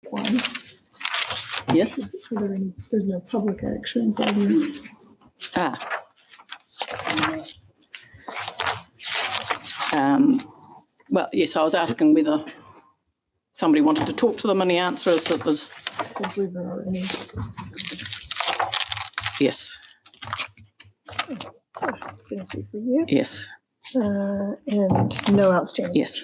one. Yes. There's no public actions, are there? Well, yes, I was asking whether somebody wanted to talk to them, and the answer is it was I believe there are any. yes. Oh, that's fancy for you. Yes. And no outstanding. Yes.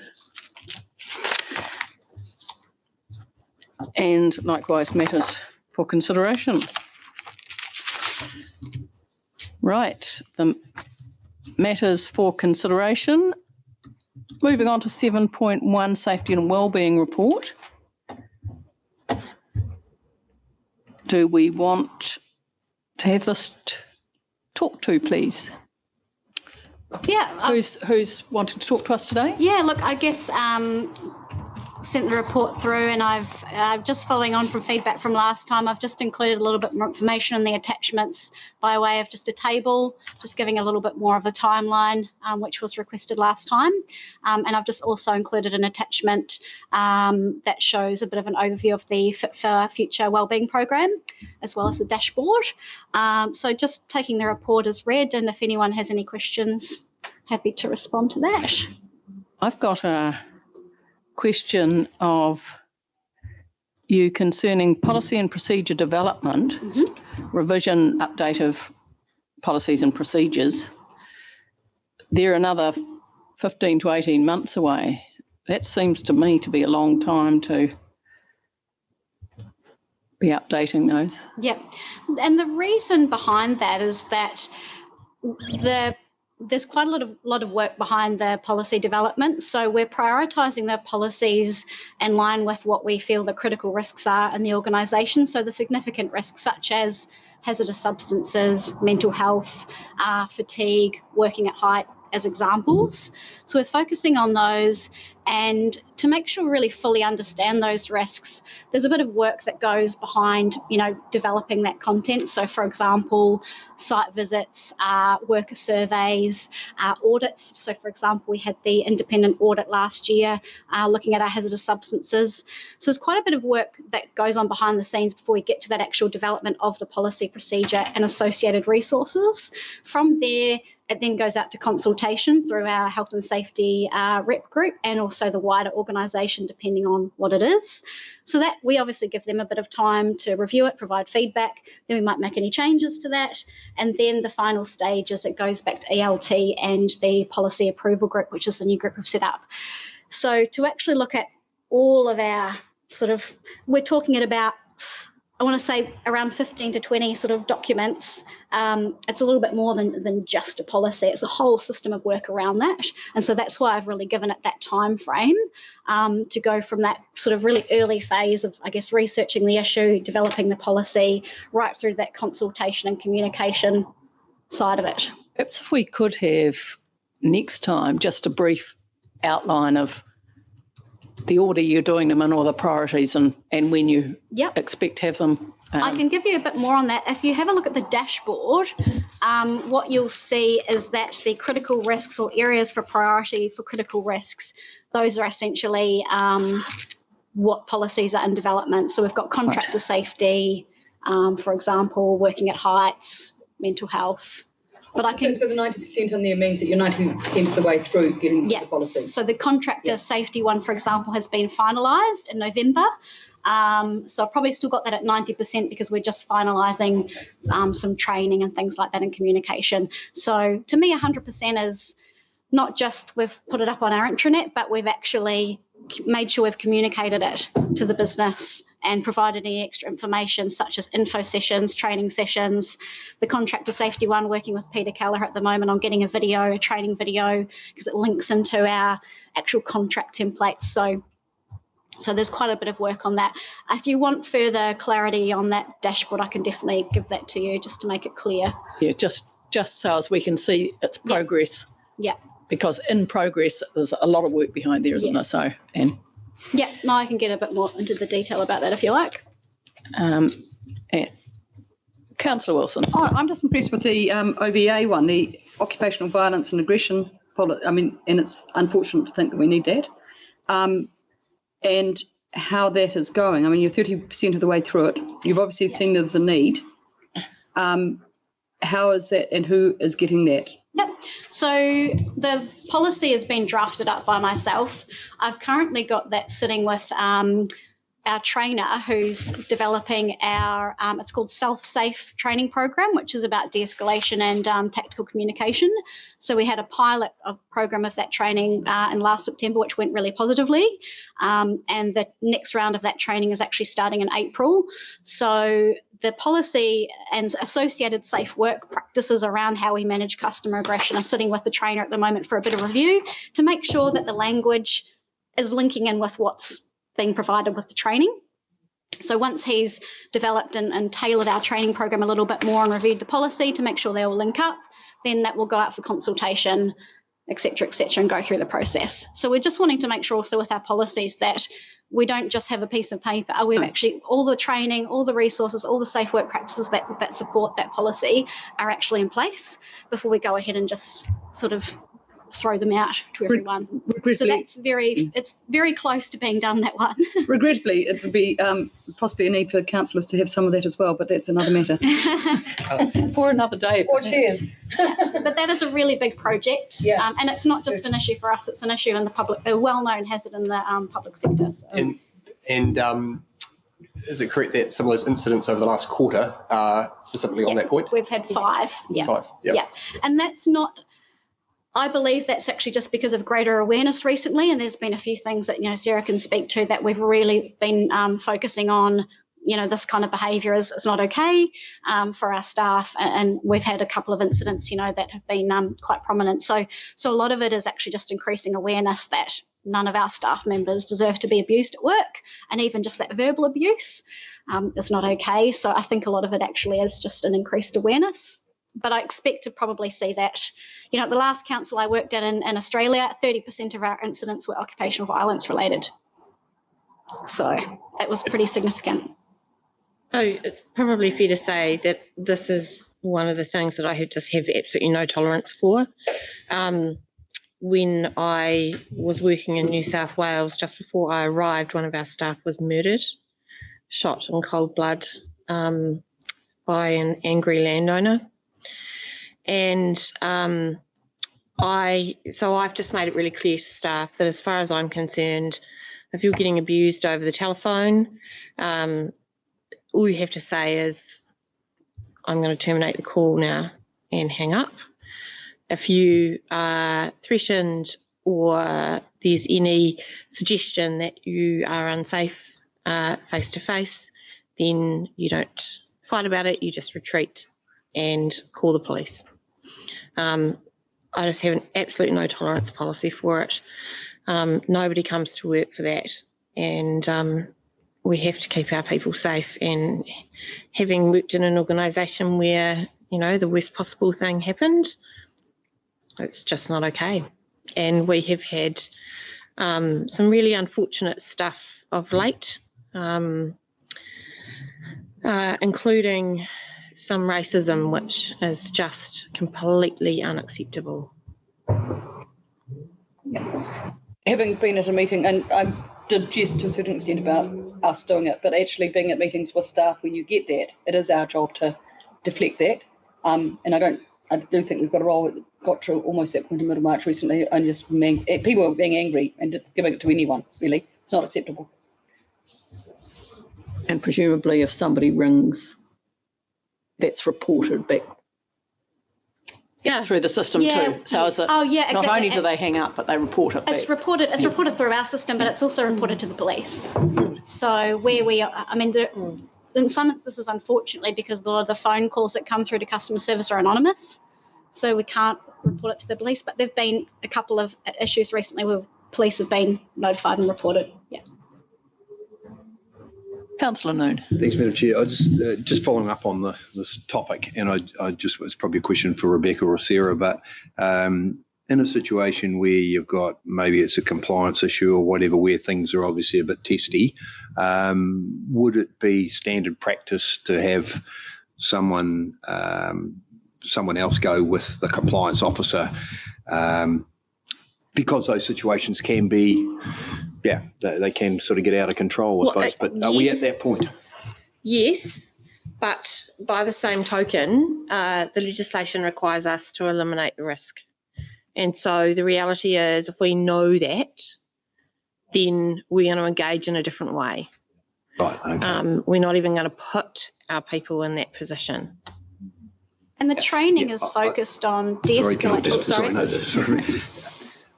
And likewise matters for consideration. Right, the matters for consideration. Moving on to 7.1, Safety and Wellbeing Report. Do we want to have this talked to, please? Yeah. Who's wanting to talk to us today? Yeah, look, I guess sent the report through, and I've just following on from feedback from last time, I've just included a little bit more information in the attachments by way of just a table, just giving a little bit more of a timeline, which was requested last time. And I've just also included an attachment that shows a bit of an overview of the Fit for Future Wellbeing Program, as well as the dashboard. So just taking the report as read, and if anyone has any questions, happy to respond to that. I've got a question of you concerning policy and procedure development, revision, update of policies and procedures. They're another 15 to 18 months away. That seems to me to be a long time to be updating those. Yeah, and the reason behind that is that there's quite a lot of work behind the policy development. So we're prioritising the policies in line with what we feel the critical risks are in the organisation. So the significant risks such as hazardous substances, mental health, fatigue, working at height as examples. So we're focusing on those, and to make sure we really fully understand those risks, there's a bit of work that goes behind, developing that content. So for example, site visits, worker surveys, audits. So for example, we had the independent audit last year looking at our hazardous substances. So there's quite a bit of work that goes on behind the scenes before we get to that actual development of the policy procedure and associated resources. From there, it then goes out to consultation through our health and safety rep group and also the wider organisation, depending on what it is. So that we obviously give them a bit of time to review it, provide feedback, then we might make any changes to that. And then the final stage is it goes back to ELT and the policy approval group, which is the new group we've set up. So to actually look at all of our we're talking at about, I want to say around 15 to 20 sort of documents. It's a little bit more than just a policy. It's a whole system of work around that. And so that's why I've really given it that time frame to go from that sort of really early phase of, I guess, researching the issue, developing the policy, right through that consultation and communication side of it. Perhaps if we could have next time just a brief outline of the order you're doing them in, or the priorities, and when you expect to have them. I can give you a bit more on that. If you have a look at the dashboard, what you'll see is that the critical risks or areas for priority for critical risks, those are essentially what policies are in development. So we've got contractor safety, for example, working at heights, mental health. But so the 90% on there means that you're 90% of the way through getting the policy. So the contractor safety one, for example, has been finalised in November. So I've probably still got that at 90% because we're just finalising some training and things like that in communication. So to me, 100% is not just we've put it up on our intranet, but we've actually made sure we've communicated it to the business and provided any extra information such as info sessions, training sessions. The contractor safety one, working with Peter Kelleher at the moment on getting a training video, because it links into our actual contract templates. So there's quite a bit of work on that. If you want further clarity on that dashboard, I can definitely give that to you just to make it clear. Yeah, just so as we can see its progress. Yeah. Because in progress, there's a lot of work behind there, isn't there? So, I can get a bit more into the detail about that if you like. Councillor Wilson. Oh, I'm just impressed with the OVA one, the occupational violence and aggression policy. I mean, and it's unfortunate to think that we need that. And how that is going. I mean, you're 30% of the way through it. You've obviously seen there's a need. How is that, and who is getting that? Yep. So the policy has been drafted up by myself. I've currently got that sitting with our trainer who's developing our, it's called Self-Safe training program, which is about de-escalation and tactical communication. So we had a pilot program of that training in last September, which went really positively. And the next round of that training is actually starting in April. So the policy and associated safe work practices around how we manage customer aggression are sitting with the trainer at the moment for a bit of review to make sure that the language is linking in with what's being provided with the training. So once he's developed and tailored our training program a little bit more and reviewed the policy to make sure they all link up, then that will go out for consultation, et cetera, and go through the process. So we're just wanting to make sure also with our policies that we don't just have a piece of paper. We've actually, all the training, all the resources, all the safe work practices that support that policy are actually in place before we go ahead and just sort of throw them out to everyone. So that's it's very close to being done, that one. Regrettably, it would be possibly a need for councillors to have some of that as well, but that's another matter. For another day. Or chairs. But that is a really big project. Yeah. And it's not just an issue for us, it's an issue in the public, a well-known hazard in the public sector. So. And is it correct that some of those incidents over the last quarter are specifically on that point? We've had 5. Yeah. 5, yeah. Yeah. And that's not, I believe that's actually just because of greater awareness recently, and there's been a few things that, Sarah can speak to that we've really been focusing on. This kind of behaviour is not okay for our staff, and we've had a couple of incidents, that have been quite prominent. So a lot of it is actually just increasing awareness that none of our staff members deserve to be abused at work, and even just that verbal abuse is not okay. So I think a lot of it actually is just an increased awareness. But I expect to probably see that, at the last council I worked at in Australia, 30% of our incidents were occupational violence related. So it was pretty significant. Oh, it's probably fair to say that this is one of the things that I just have absolutely no tolerance for. When I was working in New South Wales, just before I arrived, one of our staff was murdered, shot in cold blood by an angry landowner. And I've just made it really clear to staff that as far as I'm concerned, if you're getting abused over the telephone, all you have to say is, I'm going to terminate the call now and hang up. If you are threatened or there's any suggestion that you are unsafe face-to-face, then you don't fight about it, you just retreat and call the police. I just have an absolute no tolerance policy for it. Nobody comes to work for that, and we have to keep our people safe. And having worked in an organisation where, the worst possible thing happened, it's just not okay. And we have had some really unfortunate stuff of late, including some racism, which is just completely unacceptable. Having been at a meeting, and I did jest to a certain extent about us doing it, but actually being at meetings with staff, when you get that, it is our job to deflect that. And I do think we've got a role that got to almost that point in middle March recently, and just people were being angry and giving it to anyone, really. It's not acceptable. And presumably if somebody rings, that's reported back through the system too. So is it exactly. Not only do they hang up, but they report it back. It's reported through our system, but it's also reported to the police. So where we are, in some instances, unfortunately, because a lot of the phone calls that come through to customer service are anonymous, so we can't report it to the police. But there've been a couple of issues recently where police have been notified and reported. Yeah. Councillor Noon. Thanks, Madam Chair. I just following up on this topic, and it's probably a question for Rebecca or Sarah, but in a situation where you've got, maybe it's a compliance issue or whatever, where things are obviously a bit testy, would it be standard practice to have someone else go with the compliance officer because those situations can be, they can sort of get out of control, I Well, suppose. But are we at that point? Yes, but by the same token, the legislation requires us to eliminate the risk. And so the reality is, if we know that, then we're going to engage in a different way. Right, okay. We're not even going to put our people in that position. And the training Yeah, is focused on Sorry, can I de-escalation. just, sorry.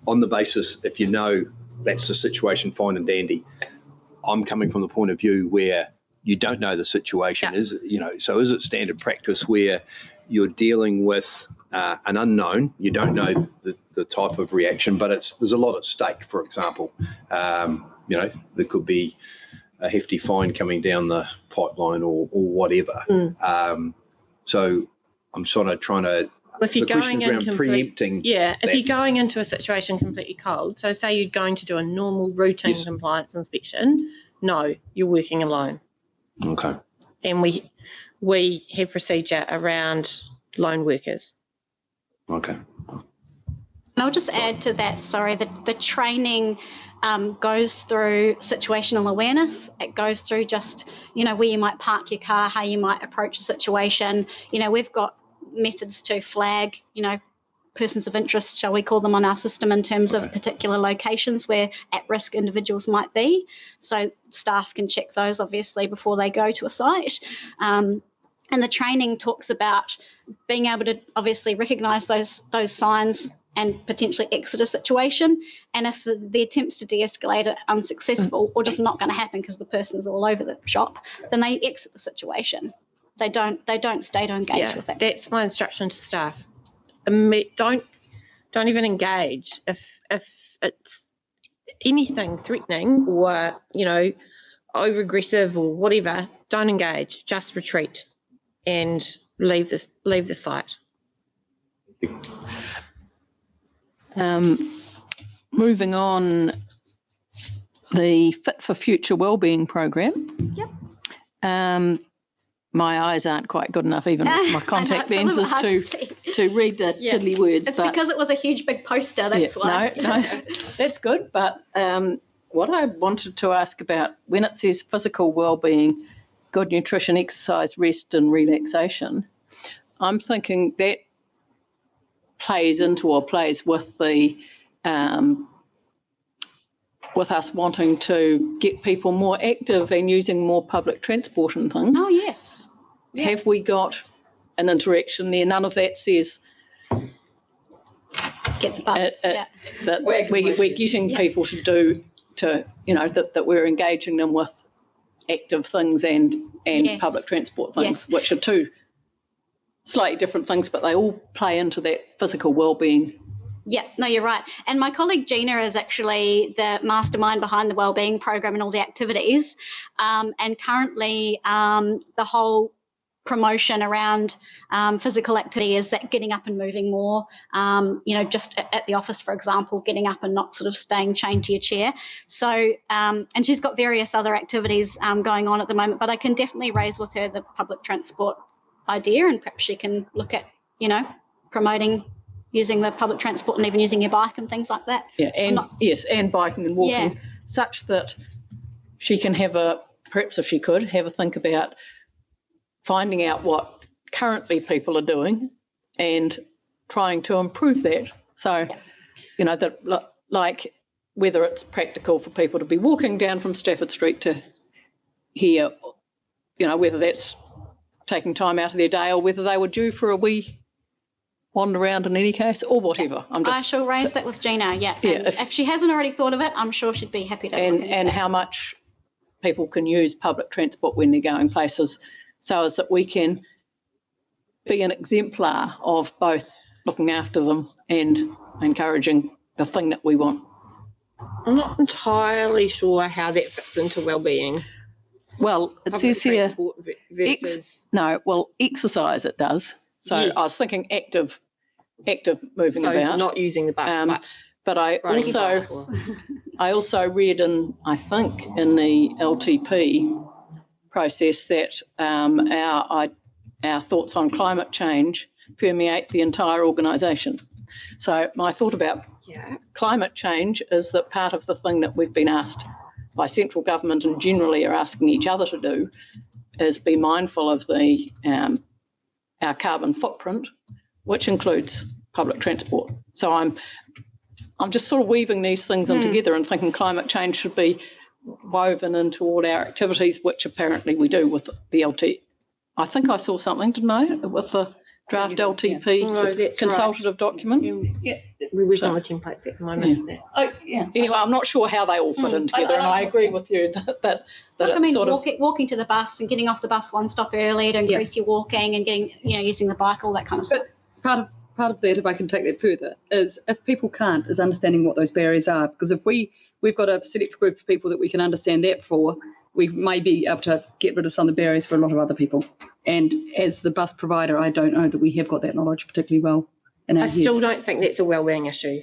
On the basis, if you know that's the situation, fine and dandy. I'm coming from the point of view where you don't know the situation. So is it standard practice where you're dealing with an unknown, you don't know the type of reaction, but there's a lot at stake, for example. There could be a hefty fine coming down the pipeline or whatever. So I'm sort of trying to, If you're the going question's in around preempting. if you're going into a situation completely cold, so say you're going to do a normal routine compliance inspection, no, you're working alone. Okay. And we have procedure around lone workers. Okay. And I'll just add to that, the training goes through situational awareness. It goes through just, where you might park your car, how you might approach a situation. We've got methods to flag, persons of interest, shall we call them, on our system in terms of particular locations where at-risk individuals might be. So staff can check those, obviously, before they go to a site. And the training talks about being able to obviously recognise those signs and potentially exit a situation. And if the attempts to de-escalate are unsuccessful or just not going to happen because the person's all over the shop, then they exit the situation. They don't stay to engage with it. That's my instruction to staff. Don't even engage if it's anything threatening or over aggressive or whatever. Don't engage. Just retreat and leave the site. Moving on, the Fit for Future Wellbeing program. Yep. My eyes aren't quite good enough, even with my contact lenses, to read the tiddly words. It's because it was a huge big poster, that's why. No, that's good. But what I wanted to ask about, when it says physical wellbeing, good nutrition, exercise, rest and relaxation, I'm thinking that plays with the with us wanting to get people more active and using more public transport and things. Oh, yes. Yeah. Have we got an interaction there? None of that says get the bus. that we're getting people that we're engaging them with active things and public transport things, which are two slightly different things, but they all play into that physical wellbeing. Yeah, no, you're right. And my colleague Gina is actually the mastermind behind the wellbeing program and all the activities. And currently the whole promotion around physical activity is that getting up and moving more, just at the office, for example, getting up and not sort of staying chained to your chair. So, and she's got various other activities going on at the moment, but I can definitely raise with her the public transport idea, and perhaps she can look at, promoting using the public transport and even using your bike and things like that. Yeah, and biking and walking, such that she can perhaps if she could, have a think about finding out what currently people are doing and trying to improve that. So, like whether it's practical for people to be walking down from Stafford Street to here, whether that's taking time out of their day or whether they were due for a wee wander around in any case or whatever. I shall raise that with Gina, and if she hasn't already thought of it, I'm sure she'd be happy to. And how much people can use public transport when they're going places, so as that we can be an exemplar of both looking after them and encouraging the thing that we want. I'm not entirely sure how that fits into wellbeing. Well, it says here versus exercise it does. So I was thinking active moving about. Not using the bus, but I also read in the LTP process that our thoughts on climate change permeate the entire organisation. So my thought about Yeah. climate change is that part of the thing that we've been asked by central government and generally are asking each other to do is be mindful of the our carbon footprint, which includes public transport. So I'm just sort of weaving these things in together and thinking climate change should be woven into all our activities, which apparently we do with the LT. I think I saw something, didn't I, with the draft LTP Oh, that's consultative document. Yeah. We're working on the templates at the moment. Yeah. Oh, yeah. Anyway, I'm not sure how they all fit in together, and I agree with you that Look, I it's mean, sort of walking to the bus and getting off the bus one stop early to increase your walking and getting, using the bike, all that kind of stuff. Part of that, if I can take that further, is if people can't, is understanding what those barriers are. Because if we've got a select group of people that we can understand that for, we may be able to get rid of some of the barriers for a lot of other people. And as the bus provider, I don't know that we have got that knowledge particularly well in our I heads. still don't think that's a wellbeing issue.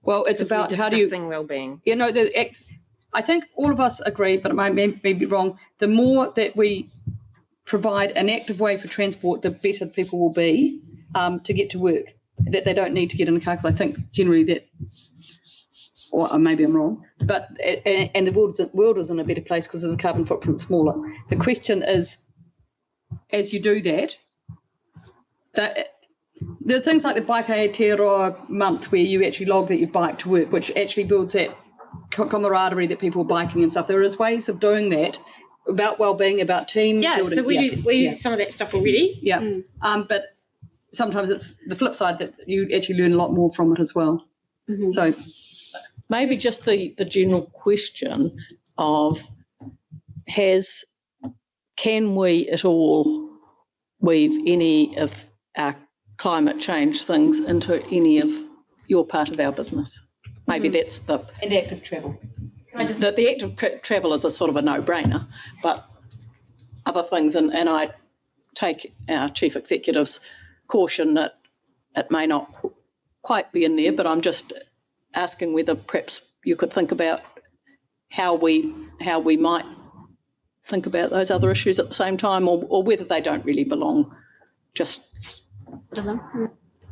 Well, it's about how do you, wellbeing. I think all of us agree, but it may be wrong. The more that we provide an active way for transport, the better people will be to get to work. That they don't need to get in a car, because I think generally that, or maybe I'm wrong, but and the world is in a better place because of the carbon footprint smaller. The question is, as you do that there are things like the Bike Aotearoa month where you actually log that you bike to work, which actually builds that camaraderie that people are biking and stuff. There is ways of doing that about well-being, about team building. So we do some of that stuff already. Yeah, but sometimes it's the flip side that you actually learn a lot more from it as well. Mm-hmm. So maybe just the general question of can we at all weave any of our climate change things into any of your part of our business? Maybe that's And active travel. the active travel is a sort of a no-brainer, but other things, and I take our chief executive's caution that it may not quite be in there, but I'm just asking whether perhaps you could think about how we might think about those other issues at the same time, or whether they don't really belong.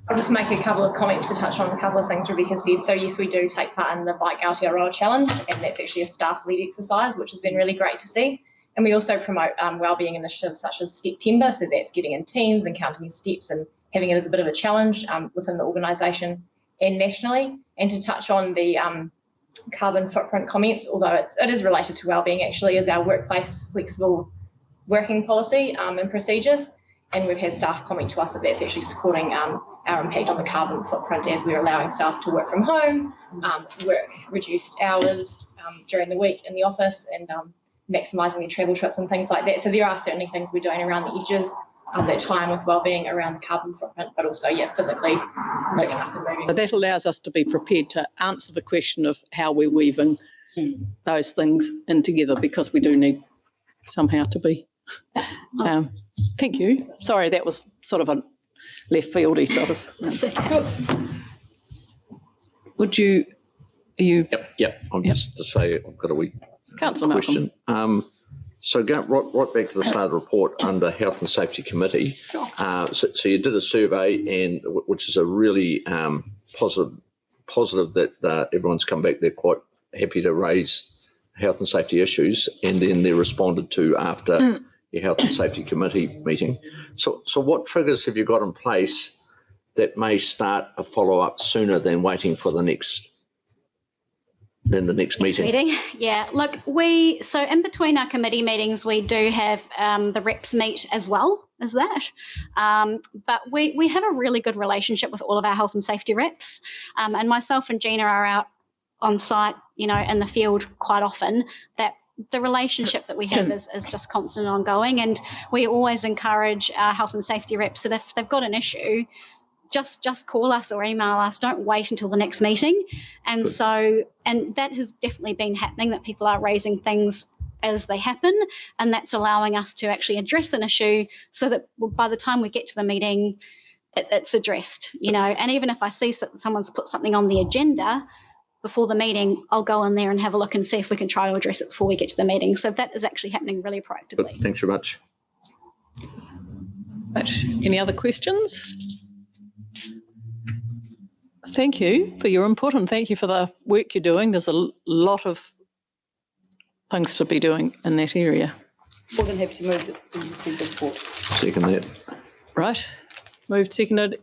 I'll just make a couple of comments to touch on a couple of things Rebecca said. So yes, we do take part in the Bike Aotearoa Challenge, and that's actually a staff-led exercise, which has been really great to see. And we also promote wellbeing initiatives such as September, so that's getting in teams and counting your steps and having it as a bit of a challenge within the organisation and nationally. And to touch on the carbon footprint comments, although it is related to wellbeing actually, is our workplace flexible working policy and procedures. And we've had staff comment to us that that's actually supporting our impact on the carbon footprint, as we're allowing staff to work from home, work reduced hours during the week in the office, and maximising their travel trips and things like that. So there are certainly things we're doing around the edges that tie in with wellbeing around the carbon footprint, but also, physically picking up and moving. So that allows us to be prepared to answer the question of how we're weaving those things in together, because we do need somehow to be. Thank you. Sorry, that was sort of a left fieldy sort of. Would you? Are you? Yep. I'm just to say I've got a wee Councillor question. So go right back to the start of the report under Health and Safety Committee. So you did a survey, and which is a really positive that everyone's come back. They're quite happy to raise health and safety issues, and then they're responded to after your Health and Safety Committee meeting. So what triggers have you got in place that may start a follow-up sooner than waiting for the next meeting? Yeah, look, so in between our committee meetings, we do have the reps meet as well as that. But we have a really good relationship with all of our health and safety reps. And myself and Gina are out on site, in the field quite often. That the relationship that we have is just constant and ongoing. And we always encourage our health and safety reps that if they've got an issue, just call us or email us. Don't wait until the next meeting. And that has definitely been happening, that people are raising things as they happen, and that's allowing us to actually address an issue so that by the time we get to the meeting, it's addressed, And even if I see that someone's put something on the agenda before the meeting, I'll go in there and have a look and see if we can try to address it before we get to the meeting. So that is actually happening really proactively. Good. Thanks very much. Any other questions? I Thank you for your input and thank you for the work you're doing. There's a lot of things to be doing in that area. More than happy to move the consent report. Second that. Right. Moved, seconded.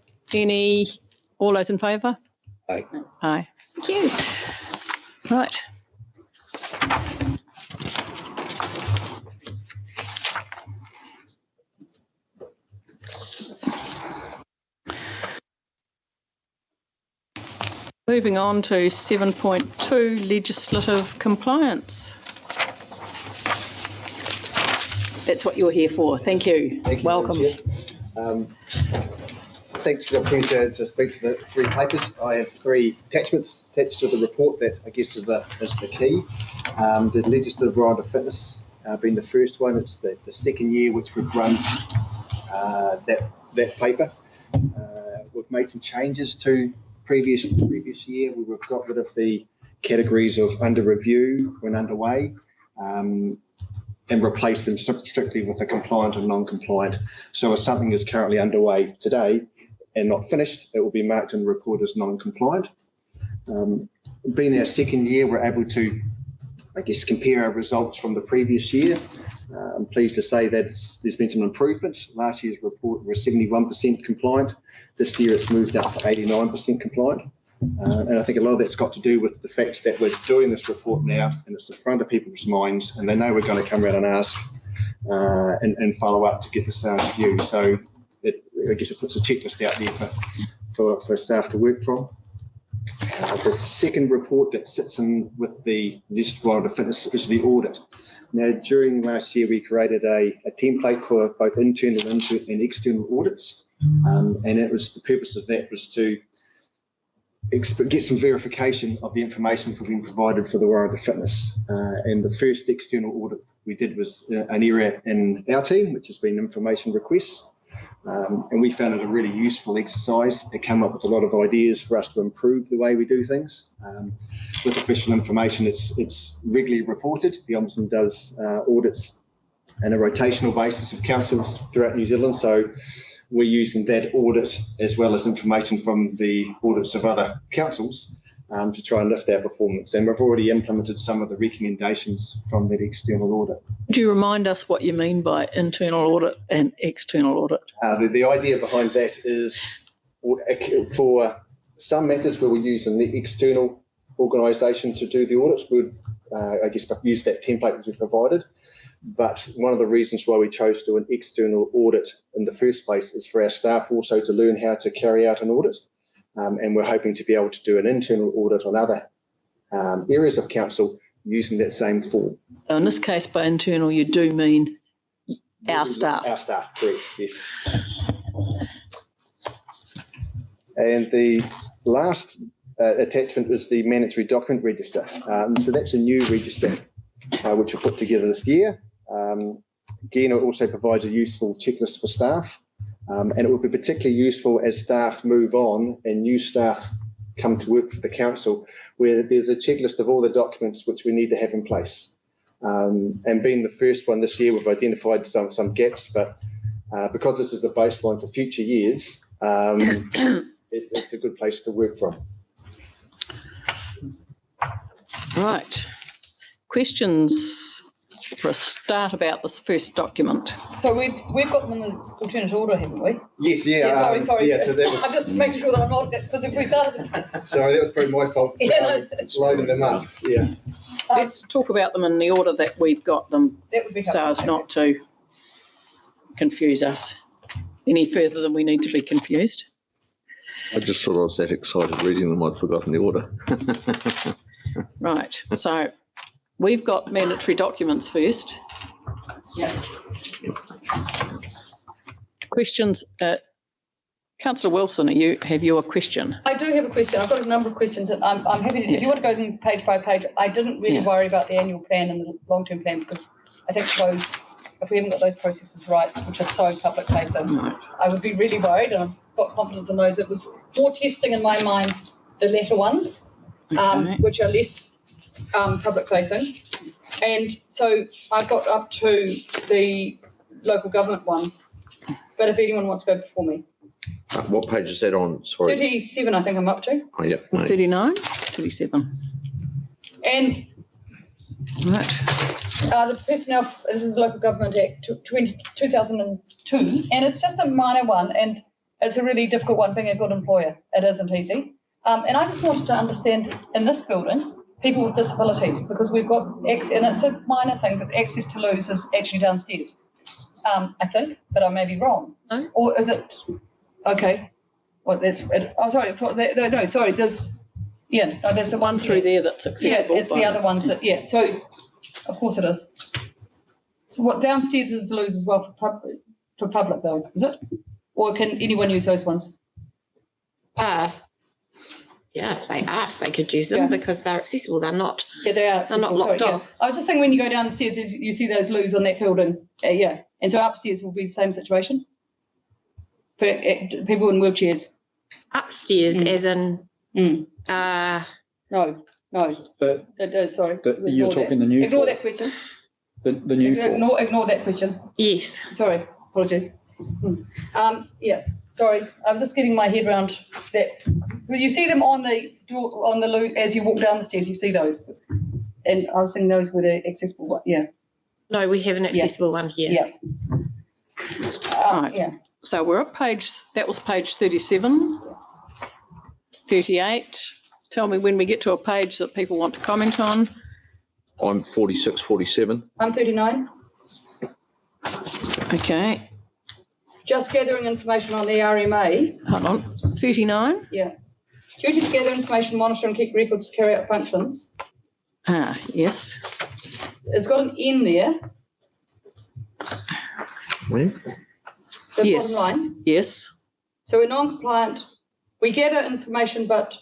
All those in favour? Aye. Aye. Thank you. Right. Moving on to 7.2, legislative compliance. That's what you're here for. Thank you. Thank you, Welcome. Madam Chair. Thanks for the opportunity to speak to the three papers. I have three attachments attached to the report that I guess is the key. The legislative right of fitness being the first one. It's the second year which we've run that paper. We've made some changes to previous year. We've got rid of the categories of under review when underway. And replace them strictly with a compliant and non-compliant. So if something is currently underway today and not finished, it will be marked in the report as non-compliant. Being our second year, we're able to, I guess, compare our results from the previous year. I'm pleased to say that there's been some improvements. Last year's report was 71% compliant. This year it's moved up to 89% compliant. And I think a lot of that's got to do with the fact that we're doing this report now and it's in front of people's minds and they know we're going to come around and ask and follow up to get the staff's view. So I guess it puts a checklist out there for staff to work from. The second report that sits in with the legislative right of fitness is the audit. Now, during last year, we created a template for both internal and external audits. And the purpose of that was to get some verification of the information that's been provided for the warrant of fitness. And the first external audit we did was an area in our team, which has been information requests. And we found it a really useful exercise. It came up with a lot of ideas for us to improve the way we do things. With official information, it's regularly reported. The Ombudsman does audits on a rotational basis of councils throughout New Zealand. So we're using that audit as well as information from the audits of other councils to try and lift our performance. And we've already implemented some of the recommendations from that external audit. Do you remind us what you mean by internal audit and external audit? The idea behind that is for some matters where we use an external organisation to do the audits, we would, I guess, use that template which we've provided. But one of the reasons why we chose to do an external audit in the first place is for our staff also to learn how to carry out an audit. And we're hoping to be able to do an internal audit on other areas of council using that same form. In this case, by internal, you do mean our staff. Our staff, correct, yes. And the last attachment was the mandatory document register. So that's a new register which we put together this year. Again, it also provides a useful checklist for staff. And it would be particularly useful as staff move on and new staff come to work for the council, where there's a checklist of all the documents which we need to have in place. And being the first one this year, we've identified some gaps, but because this is a baseline for future years, it's a good place to work from. Right. Questions for a start about this first document? So we've got them in the alternate order, haven't we? Yes, yeah. Sorry. Yeah, so that was, I'm just making sure that I'm not, because if we started. Sorry, that was probably my fault. Yeah, loading them up. Yeah. Let's talk about them in the order that we've got them, That would be so as not to confuse us any further than we need to be confused. I just thought I was that excited reading them, I'd forgotten the order. Right, so we've got mandatory documents first. Yeah. Questions? Councillor Wilson, have you a question? I do have a question. I've got a number of questions, and I'm happy to, if you want to go them page by page. I didn't really worry about the annual plan and the long-term plan, because I think those, if we haven't got those processes right, which are so public facing, I would be really worried, and I've got confidence in those. It was more testing in my mind, the latter ones, which are less public facing. And so I've got up to the local government ones, but if anyone wants to go before me. What page is that on? Sorry. 37, I think I'm up to. Oh, yeah. no. 39, 37. And Right. the Personnel, this is Local Government Act 2002, and it's just a minor one, and it's a really difficult one being a good employer. It isn't easy. And I just wanted to understand in this building, people with disabilities, because we've got, and it's a minor thing, but access to loos is actually downstairs, I think, but I may be wrong. No. Or is it, okay, well, that's, oh, sorry, no, sorry, there's, yeah, no, there's the One through there that's Yeah, accessible. it's the other ones that, yeah, so, of course it is. So what, downstairs is loos as well for public though, is it? Or can anyone use those ones? Yeah, if they ask, they could use them Yeah. because they're accessible. They're not. Yeah, they are. They're not accessible, locked sorry, off. yeah. I was just thinking when you go down the stairs, you see those loos on that building. Yeah, and so upstairs will be the same situation for people in wheelchairs. Upstairs, as in. No. But, Sorry. but Ignore you're that. talking the new Ignore floor. that question. The new floor. Ignore that question. Yes. Sorry, apologies. Yeah, sorry. I was just getting my head around that. Well, you see them on the loo as you walk down the stairs. You see those, and I was thinking those were the accessible one. Yeah. No, we have an accessible one here. Yeah. Right. Yeah. So we're at that was page 37, 38. Tell me when we get to a page that people want to comment on. I'm 46, 47. I'm 39. Okay, Just gathering information on the RMA. hold on. 39. Yeah. Duty to gather information, monitor and keep records to carry out functions. Yes. It's got an N there. Where? The Yes. bottom line. Yes. So we're non-compliant. We gather information, but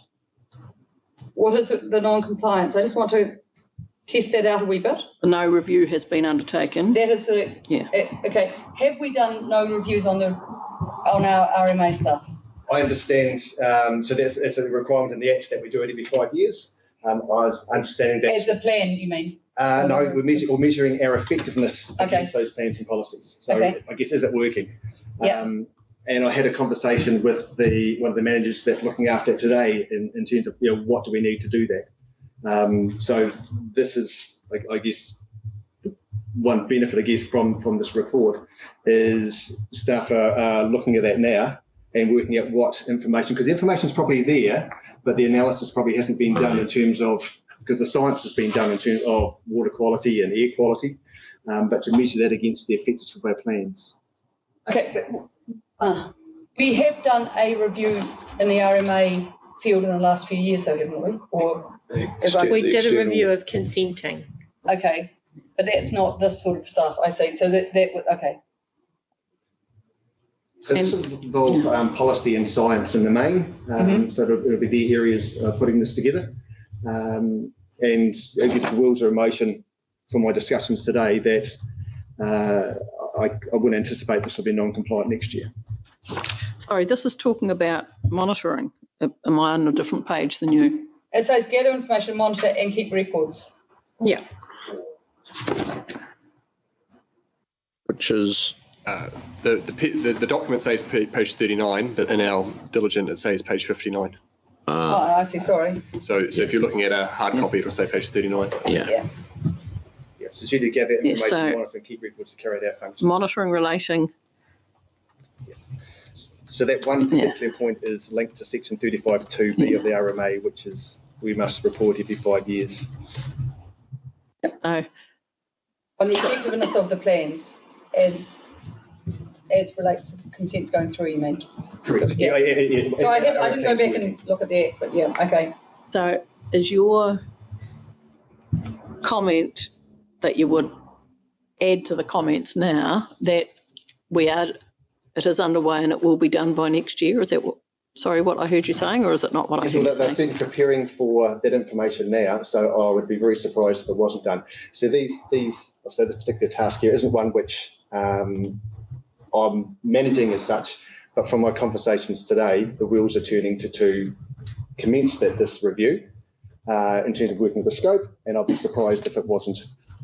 what is it, the non-compliance? I just want to test that out a wee bit. No review has been undertaken. That is the, Yeah. okay. Have we done no reviews on our RMA stuff? I understand, so it's a requirement in the Act that we do it every 5 years. I was understanding that. As a plan, you mean? No, we're measuring our effectiveness Okay. against those plans and policies. So Okay. I guess, is it working? Yeah. And I had a conversation with one of the managers that looking after it today in terms of, what do we need to do that? So this is, I guess, one benefit I get from this report is staff are looking at that now and working out what information, because the information is probably there, but the analysis probably hasn't been done in terms of, because the science has been done in terms of water quality and air quality, but to measure that against the effectiveness of our plans. Okay, but we have done a review in the RMA field in the last few years, though, haven't we? Or We did a review of consenting. okay, but that's not this sort of stuff. I see. So that okay. So this will involve policy and science in the main. So it'll be the areas putting this together. And I guess the wheels are in motion from my discussions today that I wouldn't anticipate this will be non-compliant next year. Sorry, this is talking about monitoring. Am I on a different page than you? It says gather information, monitor and keep records. Yeah. Which is, The document says page 39, but in our diligent it says page 59. Oh, I see. Sorry. So if you're looking at a hard copy, it'll say page 39. yeah. Yeah. Yeah, so it's to gather Yeah, information, so- monitor and keep records to carry out our functions. Monitoring, relating. So that one particular point is linked to section 35(2)(b) of the RMA, which is we must report every 5 years. No. On the effectiveness of the plans as relates to consents going through, you mean? Correct. So, yeah. Yeah. So I didn't go back and look at the act, but yeah, okay. So is your comment that you would add to the comments now that it is underway and it will be done by next year? Is that what I heard you saying, or is it not what I heard you They're saying? certainly preparing for that information now, so I would be very surprised if it wasn't done. So this particular task here isn't one which I'm managing as such, but from my conversations today, the wheels are turning to commence this review in terms of working with the scope, and I'll be surprised if it wasn't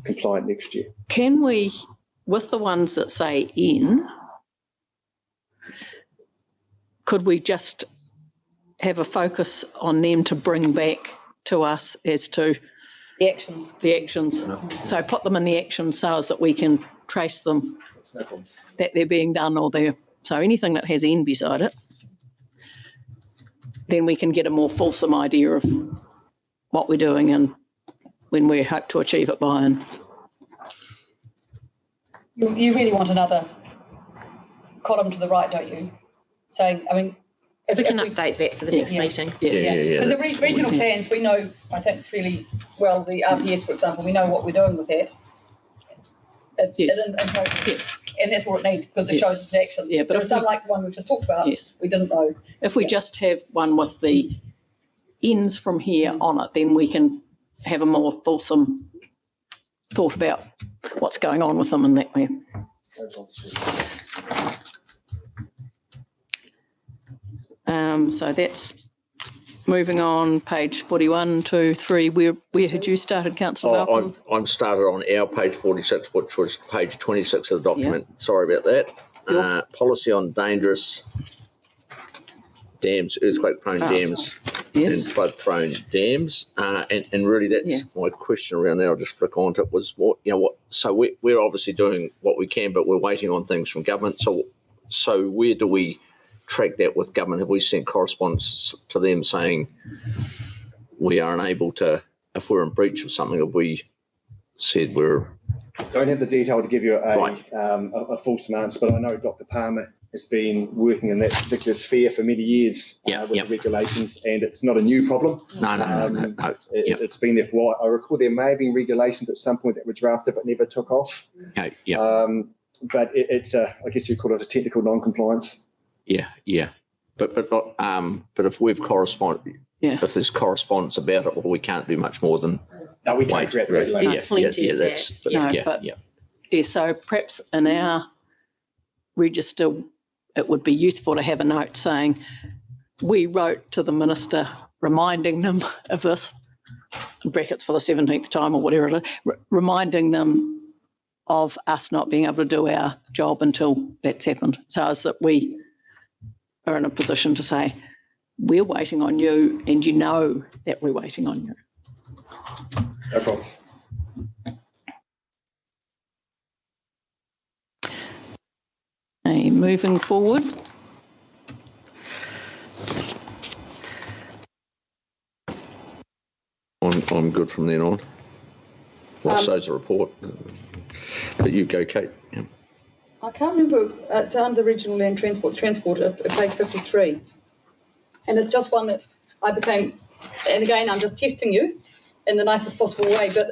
compliant next year. Can we, with the ones that say in, could we just have a focus on them to bring back to us as to The actions. the actions? So put them in the action so that we can trace them, No problems. that they're being done or they're, so anything that has N beside it, then we can get a more fulsome idea of what we're doing and when we hope to achieve it by. And You really want another column to the right, don't you? Saying, I mean, We can update that for the next meeting. yes, Yeah. Because the regional plans, we know, I think, fairly well, the RPS, for example, we know what we're doing with that. It's Yes. in focus. yes, And that's what it needs, because it Yes. shows its action. Yeah, but There if are some we- like the one we've just talked about, yes. we didn't know. If we just have one with the ends from here on it, then we can have a more fulsome thought about what's going on with them in that way. No problems. So that's moving on, page 41 to 3. Where had you started, Councillor Malcolm? I'm started on our page 46, which was page 26 of the document. Sorry about that. Policy on dangerous dams, earthquake-prone dams Yes. and flood-prone dams. And really that's my question around there. I'll just flick on to it was so we're obviously doing what we can, but we're waiting on things from government. So where do we track that with government? Have we sent correspondence to them saying we are unable to, if we're in breach of something, have we said we're... Don't have the detail to give you Right. a fulsome answer, but I know Dr. Palmer has been working in that particular sphere for many years with the regulations, and it's not a new problem. No. It's been there for a while. I recall there may have been regulations at some point that were drafted but never took off. Okay, But it's I guess you call it a technical non-compliance. Yeah. But if we've corresponded, if there's correspondence about it, well, we can't do much more than No, we can't grab regulations. There's plenty of that's No, so perhaps in our register, it would be useful to have a note saying, we wrote to the minister reminding them of this, in brackets for the 17th time or whatever it is, reminding them of us not being able to do our job until that's happened. So as that we are in a position to say, we're waiting on you and you know that we're waiting on you. No problem. Okay, moving forward. I'm good from then on. Well, so's the report. But you go, Kate. Yeah. I can't remember, it's under the regional land transport at page 53. And it's just one that I became, and again, I'm just testing you in the nicest possible way, but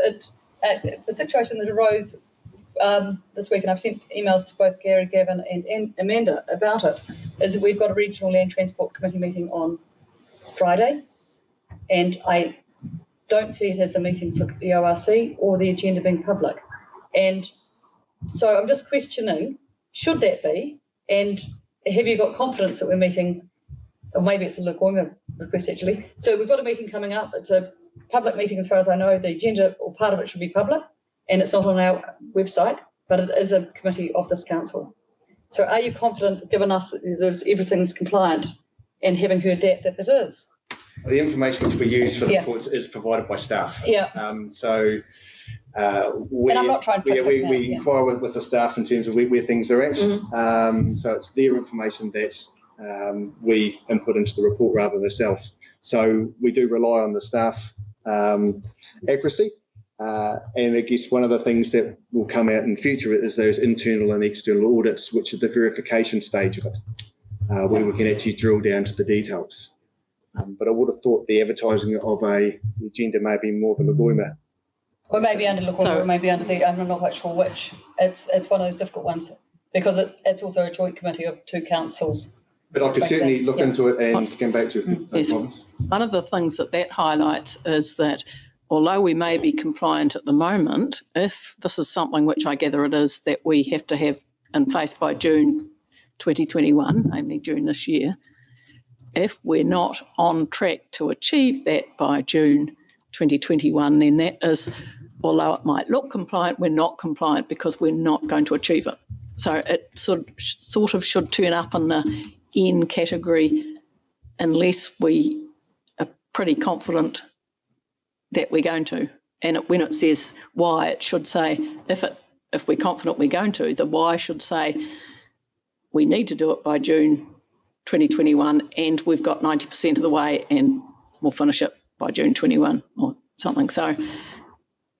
the situation that arose this week, and I've sent emails to both Gary, Gavin and Amanda about it, is that we've got a regional land transport committee meeting on Friday, and I don't see it as a meeting for the ORC or the agenda being public. And so I'm just questioning, should that be? And have you got confidence that we're meeting, or maybe it's a Lagoima request actually. So we've got a meeting coming up. It's a public meeting as far as I know. The agenda or part of it should be public, and it's not on our website, but it is a committee of this council. So are you confident, given us that everything's compliant, and having heard that it is? The information which we use for the reports is provided by staff. Yeah. So we, and I'm not trying to we inquire with the staff in terms of where things are at. So it's their information that we input into the report rather than ourselves. So we do rely on the staff accuracy. And I guess one of the things that will come out in the future is those internal and external audits, which are the verification stage of it, where we can actually drill down to the details. But I would have thought the advertising of a agenda may be more of a Lagoima. Or maybe under Lagoima, or maybe under the, I'm not quite sure which. It's one of those difficult ones because it's also a joint committee of two councils. But I could certainly look into it and come back to you. Yes. One of the things that highlights is that although we may be compliant at the moment, if this is something which I gather it is that we have to have in place by June 2021, namely June this year, if we're not on track to achieve that by June 2021, then that is, although it might look compliant, we're not compliant because we're not going to achieve it. So it sort of should turn up in the N category unless we are pretty confident that we're going to. And when it says why, it should say, if we're confident we're going to, the why should say we need to do it by June 2021 and we've got 90% of the way and we'll finish it by June 21 or something. So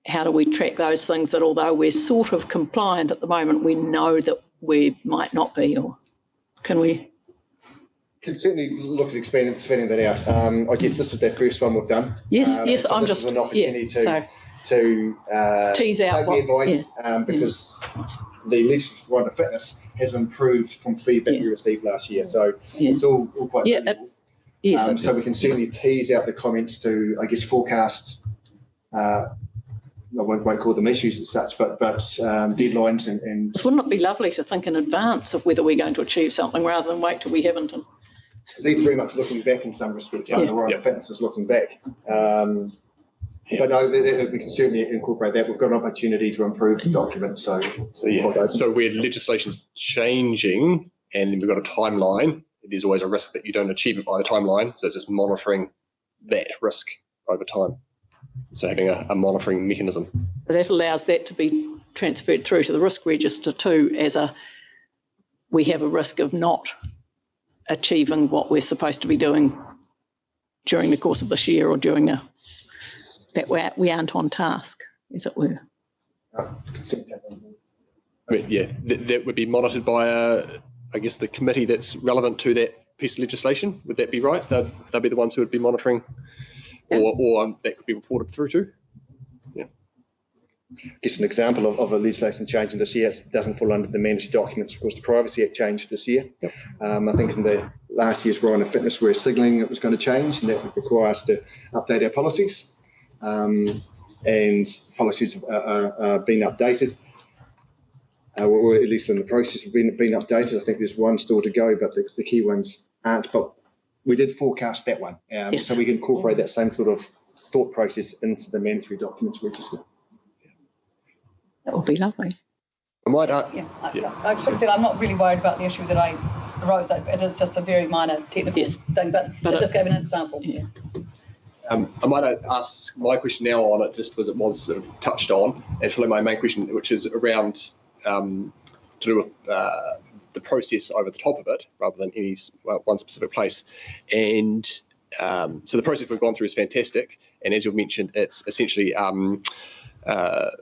how do we track those things that although we're sort of compliant at the moment, we know that we might not be, or can we? Can certainly look at expanding that out. I guess this is the first one we've done. Yes, yes, so I'm this just is an opportunity so to tease out take the advice because the legislative right of fitness has improved from feedback we received last year. So it's all quite valuable. Yes, so we can certainly tease out the comments to, I guess, forecast. I won't call them issues as such, but deadlines and. Wouldn't it be lovely to think in advance of whether we're going to achieve something rather than wait till we haven't? And it's very much looking back in some respects. The right of fitness is looking back. But no, we can certainly incorporate that. We've got an opportunity to improve the document. So where legislation's changing and we've got a timeline, there's always a risk that you don't achieve it by the timeline. So it's just monitoring that risk over time. So having a monitoring mechanism. That allows that to be transferred through to the risk register too, as we have a risk of not achieving what we're supposed to be doing during the course of this year or during that we aren't on task, as it were. I mean, that would be monitored by, I guess, the committee that's relevant to that piece of legislation. Would that be right? They'll be the ones who would be monitoring, or that could be reported through to. I guess an example of a legislation changing this year, it doesn't fall under the mandatory documents because the Privacy Act changed this year. I think in the last year's Ryan of Fitness, we're signalling it was going to change, and that would require us to update our policies. And policies are being updated, or at least in the process of being updated. I think there's one still to go, but the key ones aren't. But we did forecast that one, so we can incorporate that same sort of thought process into the mandatory documents register. That would be lovely. I should have said I'm not really worried about the issue that I arose. It is just a very minor technical thing, but I just gave an example. I might ask my question now on it just because it was sort of touched on, and follow my main question, which is around to do with the process over the top of it rather than any one specific place. And so the process we've gone through is fantastic, and as you've mentioned, it's essentially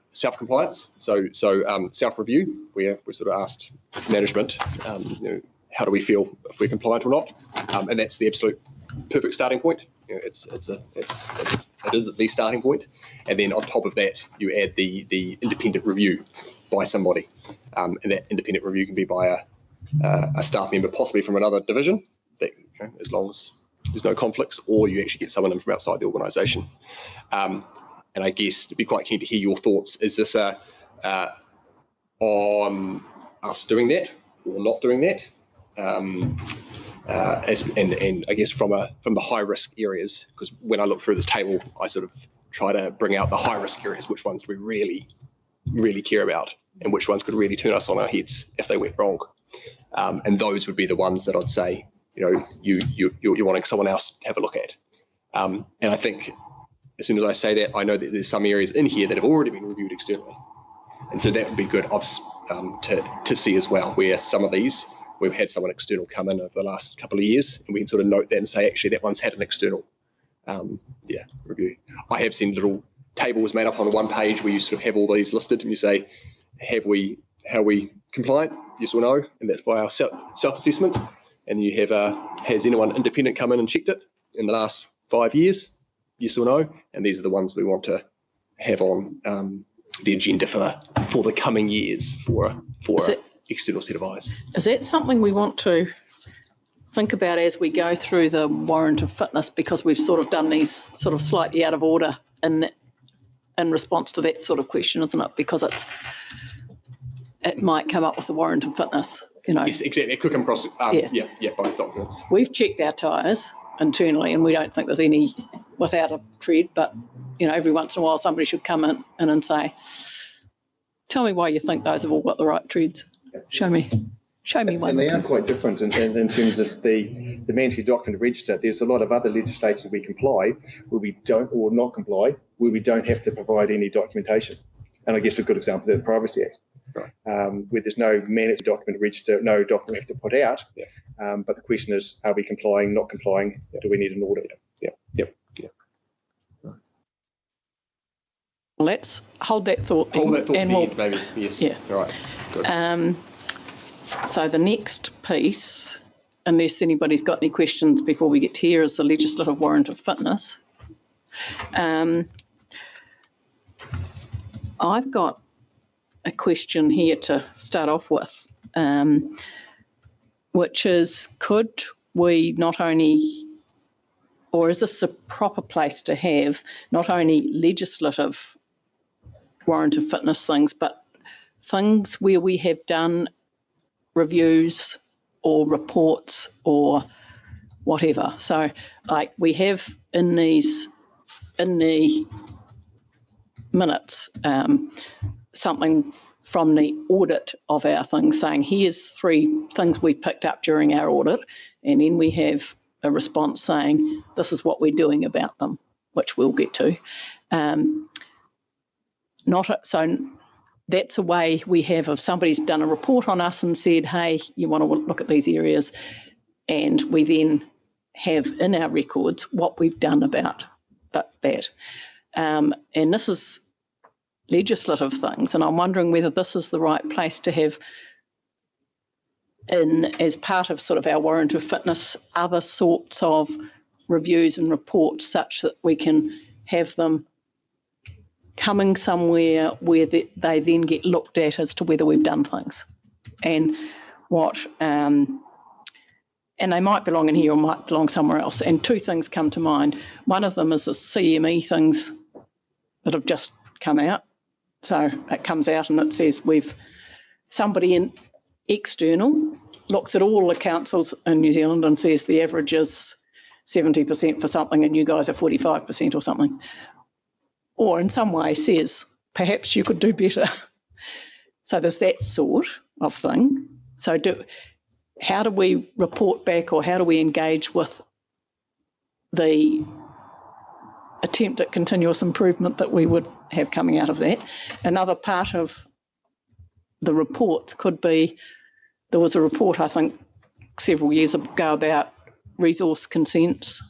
self-compliance, so self-review. We sort of asked management, how do we feel if we're compliant or not, and that's the absolute perfect starting point. It is the starting point, and then on top of that, you add the independent review by somebody, and that independent review can be by a staff member, possibly from another division, that, as long as there's no conflicts, or you actually get someone in from outside the organisation. And I guess to be quite keen to hear your thoughts. Is this on us doing that or not doing that? And I guess from the high risk areas, because when I look through this table, I sort of try to bring out the high risk areas, which ones we really, really care about, and which ones could really turn us on our heads if they went wrong. And those would be the ones that I'd say, you're wanting someone else to have a look at. And I think as soon as I say that, I know that there's some areas in here that have already been reviewed externally, and so that would be good to see as well, where some of these we've had someone external come in over the last couple of years, and we can sort of note that and say, actually, that one's had an external review. I have seen little tables made up on one page where you sort of have all these listed, and you say, how are we compliant? Yes or no? And that's by our self-assessment. And you have, has anyone independent come in and checked it in the last 5 years? Yes or no? And these are the ones we want to have on the agenda for the coming years for an external set of eyes. Is that something we want to think about as we go through the warrant of fitness, because we've sort of done these sort of slightly out of order in response to that sort of question, isn't it? Because it might come up with the warrant of fitness, Yes, exactly. It could come across, both documents. We've checked our tyres internally, and we don't think there's any without a tread, but every once in a while somebody should come in and say, tell me why you think those have all got the right treads. Show me. Show me one. And they are quite different in terms of the mandatory document register. There's a lot of other legislation we comply where we don't, or not comply, where we don't have to provide any documentation. And I guess a good example is the Privacy Act, where there's no mandatory document register, no document we have to put out. But the question is, are we complying, not complying? Do we need an audit? Let's hold that thought. Hold that thought and there, maybe. Yes. Yeah. All right. Good. So the next piece, unless anybody's got any questions before we get here, is the legislative warrant of fitness. I've got a question here to start off with, which is, could we not only, or is this the proper place to have not only legislative warrant of fitness things, but things where we have done reviews or reports or whatever. So like we have in the minutes something from the audit of our things saying here's 3 things we picked up during our audit, and then we have a response saying this is what we're doing about them, which we'll get to. So that's a way we have if somebody's done a report on us and said, hey, you want to look at these areas, and we then have in our records what we've done about that. And this is legislative things, and I'm wondering whether this is the right place to have in, as part of sort of our warrant of fitness, other sorts of reviews and reports such that we can have them coming somewhere where they then get looked at as to whether we've done things and what, and they might belong in here or might belong somewhere else. And 2 things come to mind. One of them is the CME things that have just come out. So it comes out and it says somebody in external looks at all the councils in New Zealand and says the average is 70% for something and you guys are 45% or something. Or in some way says, perhaps you could do better. So there's that sort of thing. So how do we report back, or how do we engage with the attempt at continuous improvement that we would have coming out of that? Another part of the reports could be, there was a report I think several years ago about resource consents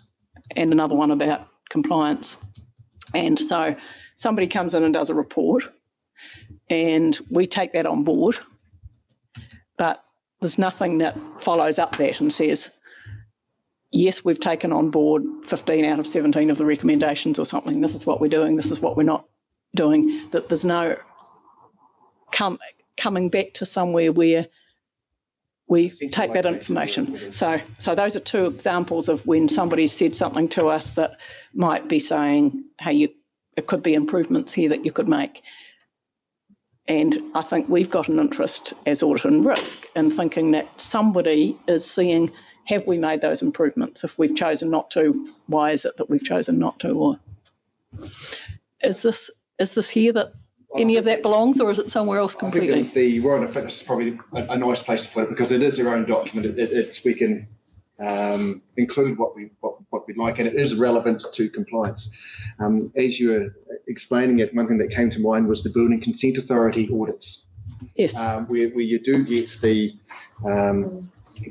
and another one about compliance. And so somebody comes in and does a report and we take that on board, but there's nothing that follows up that and says, yes, we've taken on board 15 out of 17 of the recommendations or something. This is what we're doing. This is what we're not doing. That there's no coming back to somewhere where we take that information. So those are 2 examples of when somebody said something to us that might be saying, hey, it could be improvements here that you could make. And I think we've got an interest as Audit and Risk in thinking that somebody is seeing, have we made those improvements? If we've chosen not to, why is it that we've chosen not to? Or is this here that any of that belongs, or is it somewhere else completely? I think the warrant of fitness is probably a nice place to put it, because it is their own document. We can include what we'd like, and it is relevant to compliance. As you were explaining it, one thing that came to mind was the Building Consent Authority audits. Yes. Where you do get the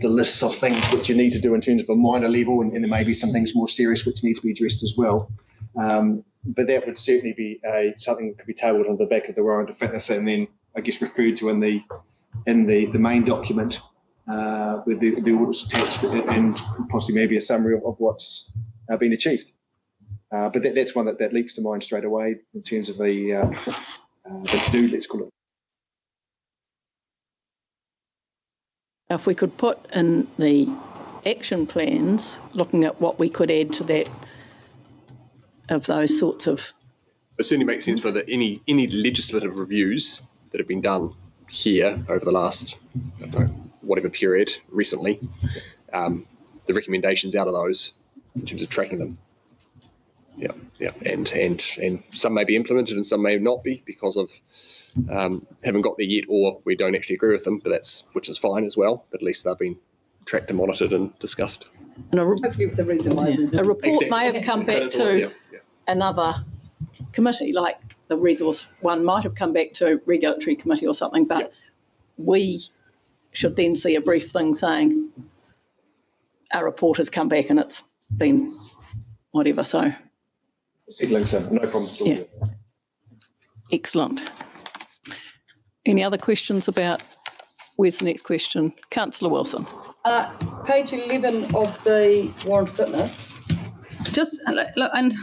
lists of things which you need to do in terms of a minor level, and there may be some things more serious which need to be addressed as well. But that would certainly be something that could be tabled on the back of the warrant of fitness, and then I guess referred to in the main document with the audits attached, and possibly maybe a summary of what's been achieved. But that's one that leaps to mind straight away in terms of the to-do, let's call it. If we could put in the action plans, looking at what we could add to that, of those sorts of. It certainly makes sense for any legislative reviews that have been done here over the last, I don't know, whatever period recently, the recommendations out of those in terms of tracking them. Yeah, and some may be implemented and some may not be because of haven't got there yet, or we don't actually agree with them, but which is fine as well. But at least they've been tracked and monitored and discussed. And Hopefully with the reason why. a report may have come back to another committee, like the resource one might have come back to regulatory committee or something, but we should then see a brief thing saying our report has come back and it's been whatever. So Settling, so no problem at all. Yeah. Excellent. Any other questions about, where's the next question? Councillor Wilson. Page 11 of the warrant fitness. Just look, and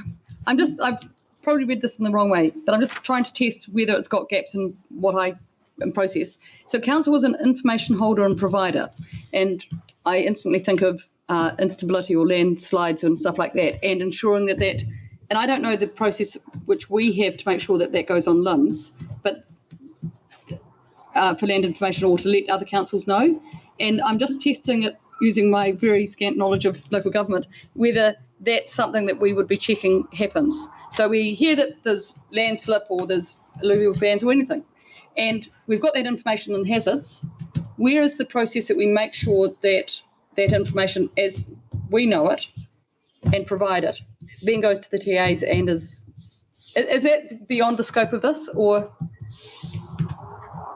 I've probably read this in the wrong way, but I'm just trying to test whether it's got gaps in what I process. So council was an information holder and provider, and I instantly think of instability or landslides and stuff like that, and ensuring that, and I don't know the process which we have to make sure that goes on LIMS, but for land information or to let other councils know. And I'm just testing it using my very scant knowledge of local government, whether that's something that we would be checking happens. So we hear that there's landslip or there's alluvial fans or anything, and we've got that information in hazards. Where is the process that we make sure that that information, as we know it and provide it, then goes to the TAs and is that beyond the scope of this, or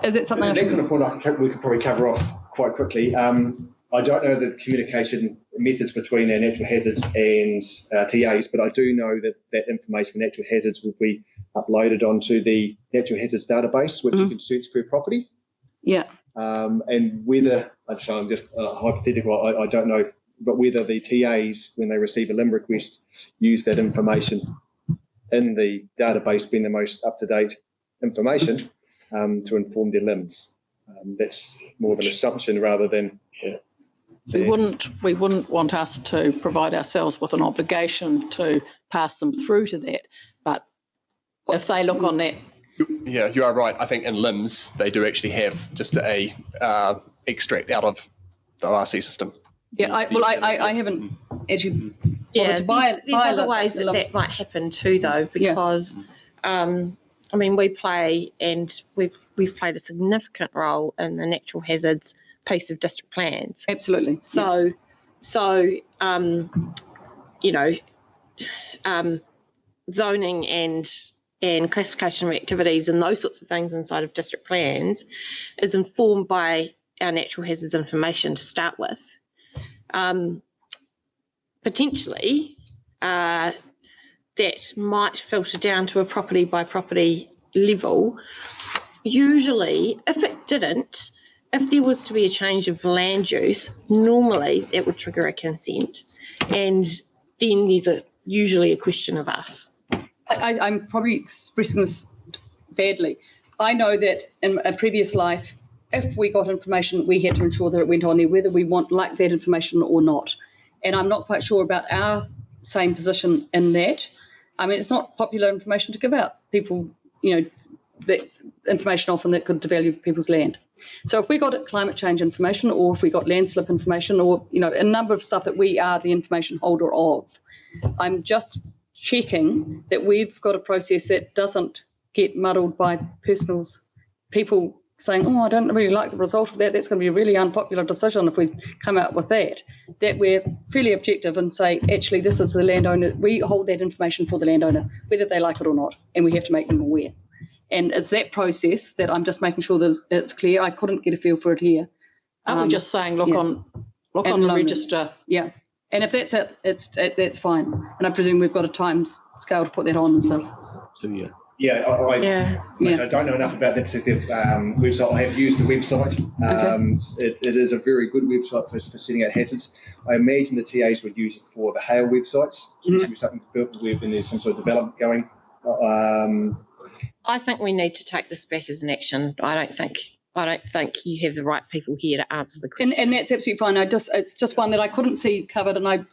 is it something? That kind of point we could probably cover off quite quickly. I don't know the communication methods between our natural hazards and TAs, but I do know that that information for natural hazards will be uploaded onto the natural hazards database, which you can search per property. Yeah. And whether, I'm just hypothetical, I don't know, but whether the TAs, when they receive a LIM request, use that information in the database being the most up-to-date information to inform their LIMs. That's more of an assumption rather than... We wouldn't want us to provide ourselves with an obligation to pass them through to that, but if they look on that. Yeah, you are right. I think in LIMS they do actually have just a extract out of the RC system. Yeah, I haven't actually Yeah, to buy there's other ways that might happen too, though, because I mean, we play, and we've played a significant role in the natural hazards piece of district plans. Absolutely. So you know, zoning and classification of activities and those sorts of things inside of district plans is informed by our natural hazards information to start with. Potentially, that might filter down to a property by property level. Usually, if it didn't, if there was to be a change of land use, normally it would trigger a consent, and then there's usually a question of us. I'm probably expressing this badly. I know that in a previous life, if we got information, we had to ensure that it went on there, whether we like that information or not. And I'm not quite sure about our same position in that. I mean, it's not popular information to give out. People, that information often that could devalue people's land. So if we got climate change information, or if we got landslip information, or, a number of stuff that we are the information holder of, I'm just checking that we've got a process that doesn't get muddled by people saying, oh, I don't really like the result of that. That's going to be a really unpopular decision if we come out with that we're fairly objective and say, actually, this is the landowner. We hold that information for the landowner, whether they like it or not, and we have to make them aware. And it's that process that I'm just making sure that it's clear. I couldn't get a feel for it here. I'm just saying, look on the register. Yeah. And if that's it, that's fine. And I presume we've got a time scale to put that on and stuff. So, yeah. Yeah, I don't know enough about that particular website. I have used the website. It is a very good website for setting out hazards. I imagine the TAs would use it for the hail websites, especially something built where there's some sort of development going. I think we need to take this back as an action. I don't think you have the right people here to answer the question. And that's absolutely fine. It's just one that I couldn't see covered, and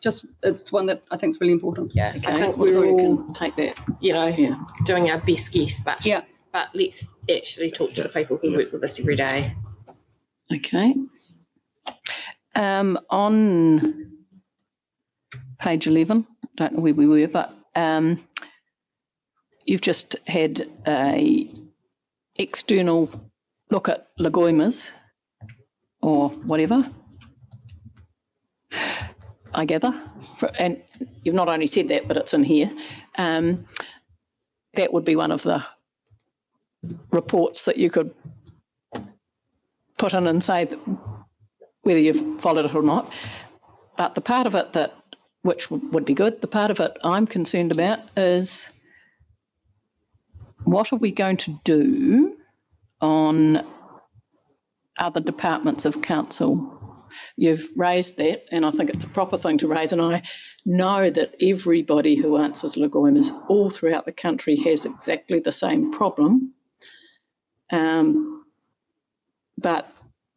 it's one that I think is really important. Yeah, okay. I think we're all take that, doing our best guess, but let's actually talk to the people who work with us every day. Okay. On page 11, I don't know where we were, but you've just had a external look at leguimas or whatever, I gather, and you've not only said that, but it's in here. That would be one of the reports that you could put in and say that whether you've followed it or not. But the part of it that, which would be good, the part of it I'm concerned about is what are we going to do on other departments of council? You've raised that, and I think it's a proper thing to raise, and I know that everybody who answers leguimas all throughout the country has exactly the same problem. But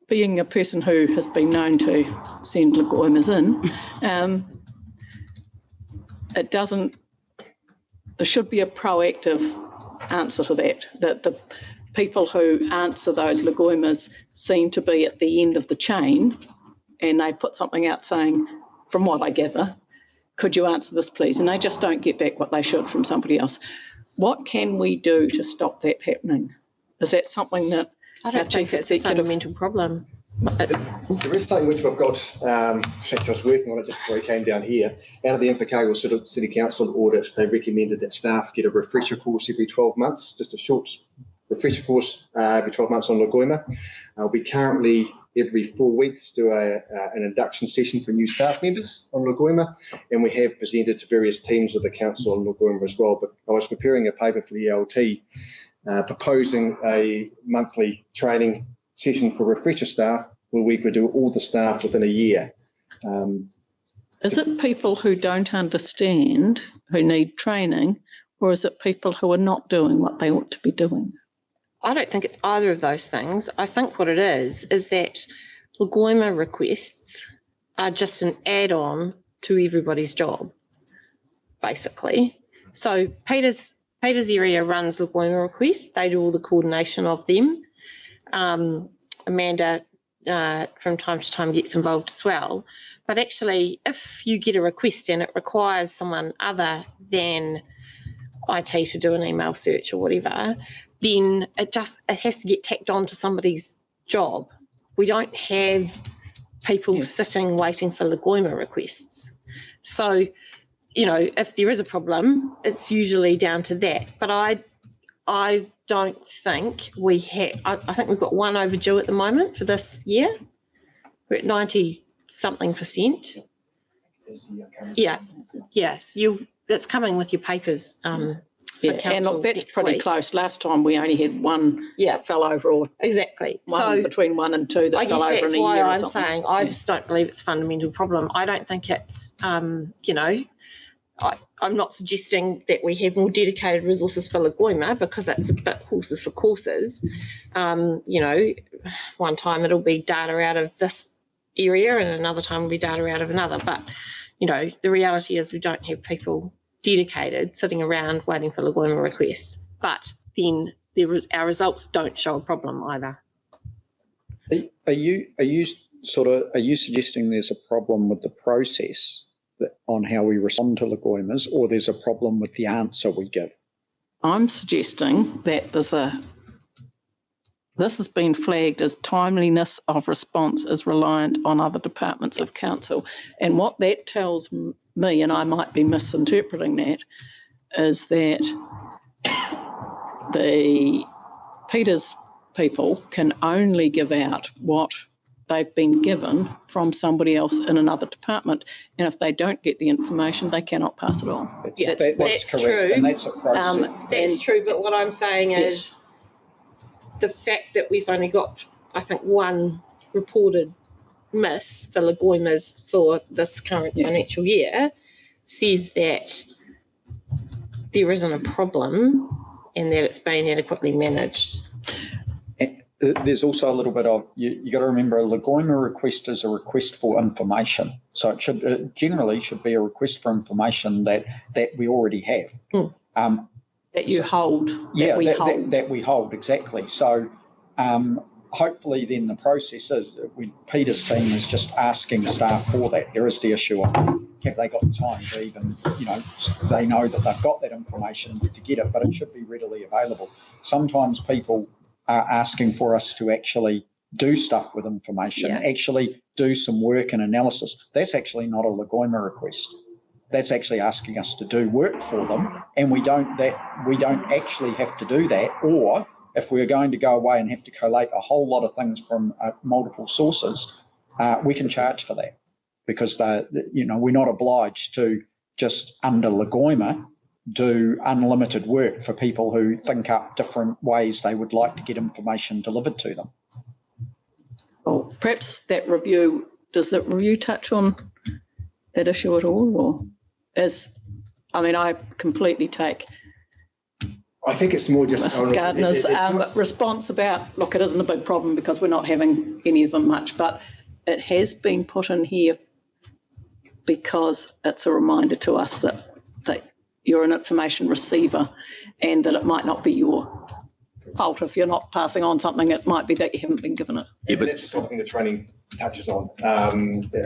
being a person who has been known to send leguimas in, it doesn't, there should be a proactive answer to that, that the people who answer those leguimas seem to be at the end of the chain, and they put something out saying, from what I gather, could you answer this please? And they just don't get back what they should from somebody else. What can we do to stop that happening? Is that something that I don't think it's a fundamental problem. There is something which we've got, in fact I was working on it just before I came down here. Out of the Invercargill City Council audit, they recommended that staff get a refresher course every 12 months, just a short refresher course every 12 months on leguima. We currently, every 4 weeks, do an induction session for new staff members on leguima, and we have presented to various teams of the council on leguima as well. But I was preparing a paper for the LT proposing a monthly training session for refresher staff where we could do all the staff within a year. Is it people who don't understand, who need training, or is it people who are not doing what they ought to be doing? I don't think it's either of those things. I think what it is that leguima requests are just an add-on to everybody's job, basically. So Peter's area runs leguima requests. They do all the coordination of them. Amanda from time to time gets involved as well. But actually, if you get a request and it requires someone other than IT to do an email search or whatever, then it has to get tacked on to somebody's job. We don't have people sitting waiting for leguima requests. So, you know, if there is a problem, it's usually down to that. But I don't think we have, I think we've got one overdue at the moment for this year. We're at 90-something%. Yeah, it's coming with your papers. And look, that's pretty close. Last time we only had one that fell over, or exactly. One between 1 and 2 that fell over in a year. I guess that's why I'm saying I just don't believe it's a fundamental problem. I don't think it's, you know, I'm not suggesting that we have more dedicated resources for leguima because it's a bit horses for courses. You know, one time it'll be data out of this area and another time will be data out of another. But, you know, the reality is we don't have people dedicated sitting around waiting for leguima requests. But then our results don't show a problem either. Are you suggesting there's a problem with the process on how we respond to leguimas, or there's a problem with the answer we give? I'm suggesting that this has been flagged as timeliness of response is reliant on other departments of council. And what that tells me, and I might be misinterpreting that, is that the Peters people can only give out what they've been given from somebody else in another department, and if they don't get the information, they cannot pass it on. That's correct, true. And that's a process. That's true, but what I'm saying is the fact that we've only got, I think, one reported miss for leguimas for this current financial year says that there isn't a problem and that it's been adequately managed. There's also a little bit of, you got to remember, a leguima request is a request for information. So it generally should be a request for information that we already have. That you hold. That we hold, exactly. So hopefully then the process is, Peter's team is just asking staff for that. There is the issue of have they got the time to even, you know, they know that they've got that information to get it, but it should be readily available. Sometimes people are asking for us to actually do stuff with information, actually do some work and analysis. That's actually not a Lagoima request. That's actually asking us to do work for them, and we don't actually have to do that. Or if we're going to go away and have to collate a whole lot of things from multiple sources, we can charge for that, because we're not obliged to just under Lagoima do unlimited work for people who think up different ways they would like to get information delivered to them. Well, perhaps does that review touch on that issue at all? Or I completely take I think it's more just Mr. Gardner's response about, look, it isn't a big problem because we're not having any of them much, but it has been put in here because it's a reminder to us that you're an information receiver and that it might not be your fault if you're not passing on something. It might be that you haven't been given it. Yeah, but that's something the training touches on. I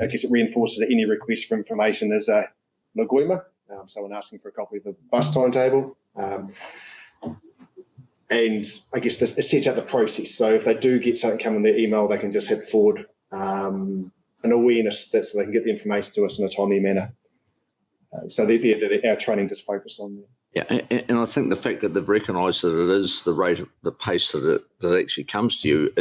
guess it reinforces that any request for information is a Lagoima, someone asking for a copy of the bus timetable. And I guess it sets out the process. So if they do get something come in their email, they can just hit forward an awareness that so they can get the information to us in a timely manner. So our training just focus on that. Yeah, and I think the fact that they've recognised that it is the rate of the pace that it actually comes to you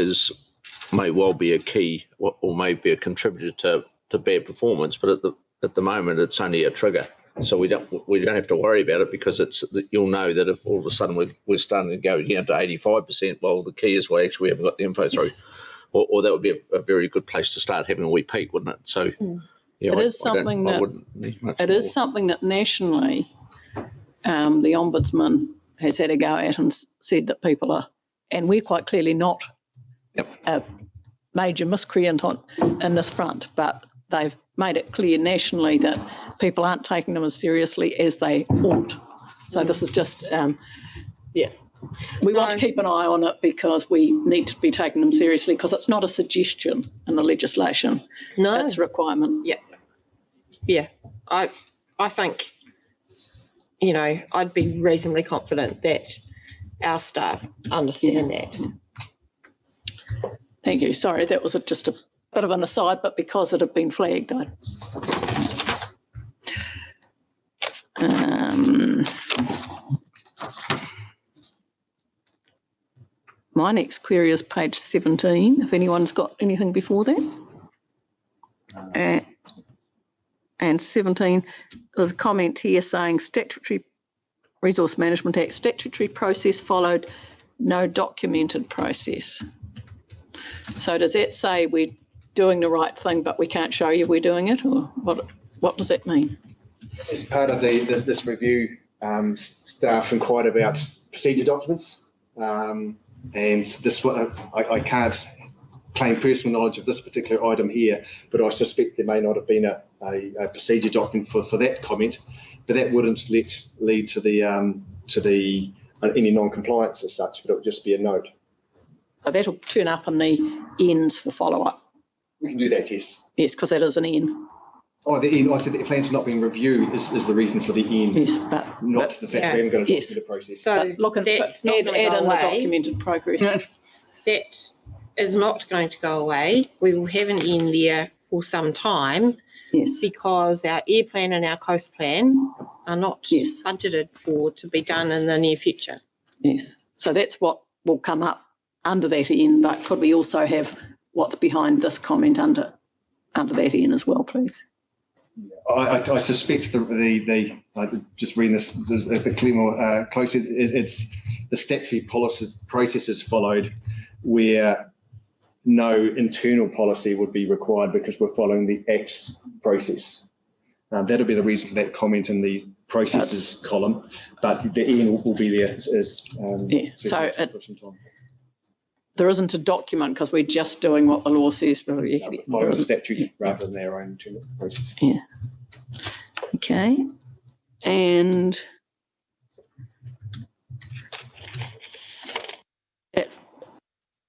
may well be a key or may be a contributor to bad performance. But at the moment, it's only a trigger. So we don't have to worry about it, because you'll know that if all of a sudden we're starting to go down to 85%, well, the key is we haven't got the info through, or that would be a very good place to start having a wee peek, wouldn't it? So yeah, it is something that nationally the Ombudsman has had a go at and said that people are, and we're quite clearly not a major miscreant in this front, but they've made it clear nationally that people aren't taking them as seriously as they ought. So this is just, we want to keep an eye on it because we need to be taking them seriously, because it's not a suggestion in the legislation. No. It's a requirement. Yeah. I think, I'd be reasonably confident that our staff understand that. Thank you. Sorry, that was just a bit of an aside, but because it had been flagged, my next query is page 17, if anyone's got anything before that. And 17, there's a comment here saying Statutory Resource Management Act, statutory process followed, no documented process. So does that say we're doing the right thing but we can't show you we're doing it, or what does that mean? As part of this review, staff inquired about procedure documents, and this I can't claim personal knowledge of this particular item here, but I suspect there may not have been a procedure document for that comment, but that wouldn't lead to any non-compliance as such, but it would just be a note. So that'll turn up in the ends for follow-up. We can do that, yes. Yes, because that is an N. Oh, the N. I said the plans not being reviewed is the reason for the N. Yes, but not the fact we haven't got a documented process. So but look, that's add not in going to go the away. documented progress. That is not going to go away. We will have an N there for some time. Yes. Because our air plan and our coast plan are not budgeted to be done in the near future. Yes. So that's what will come up under that N, but could we also have what's behind this comment under that N as well, please? I suspect I just reading this a bit more closely, it's the statutory processes followed where no internal policy would be required because we're following the Acts process. That'll be the reason for that comment in the processes column, but the N will be there so there isn't a document because we're just doing what the law says. Following the statute rather than their own internal process. Yeah. Okay. And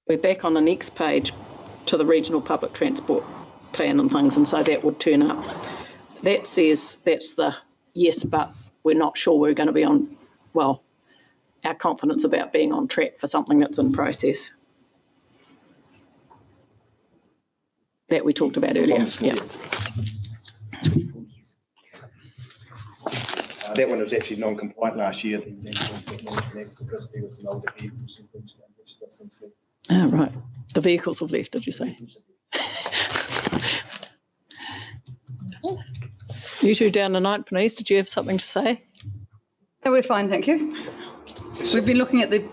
we're back on the next page to the regional public transport plan and things, and so that would turn up. That says that's the yes, but we're not sure we're going to be on, well, our confidence about being on track for something that's in process that we talked about earlier. Yeah. That one was actually non-compliant last year. Because there was an older vehicles and things which since then. Oh, right. The vehicles have left, did you say? You two down the ninth, please. Did you have something to say? No, we're fine, thank you. We've been looking at the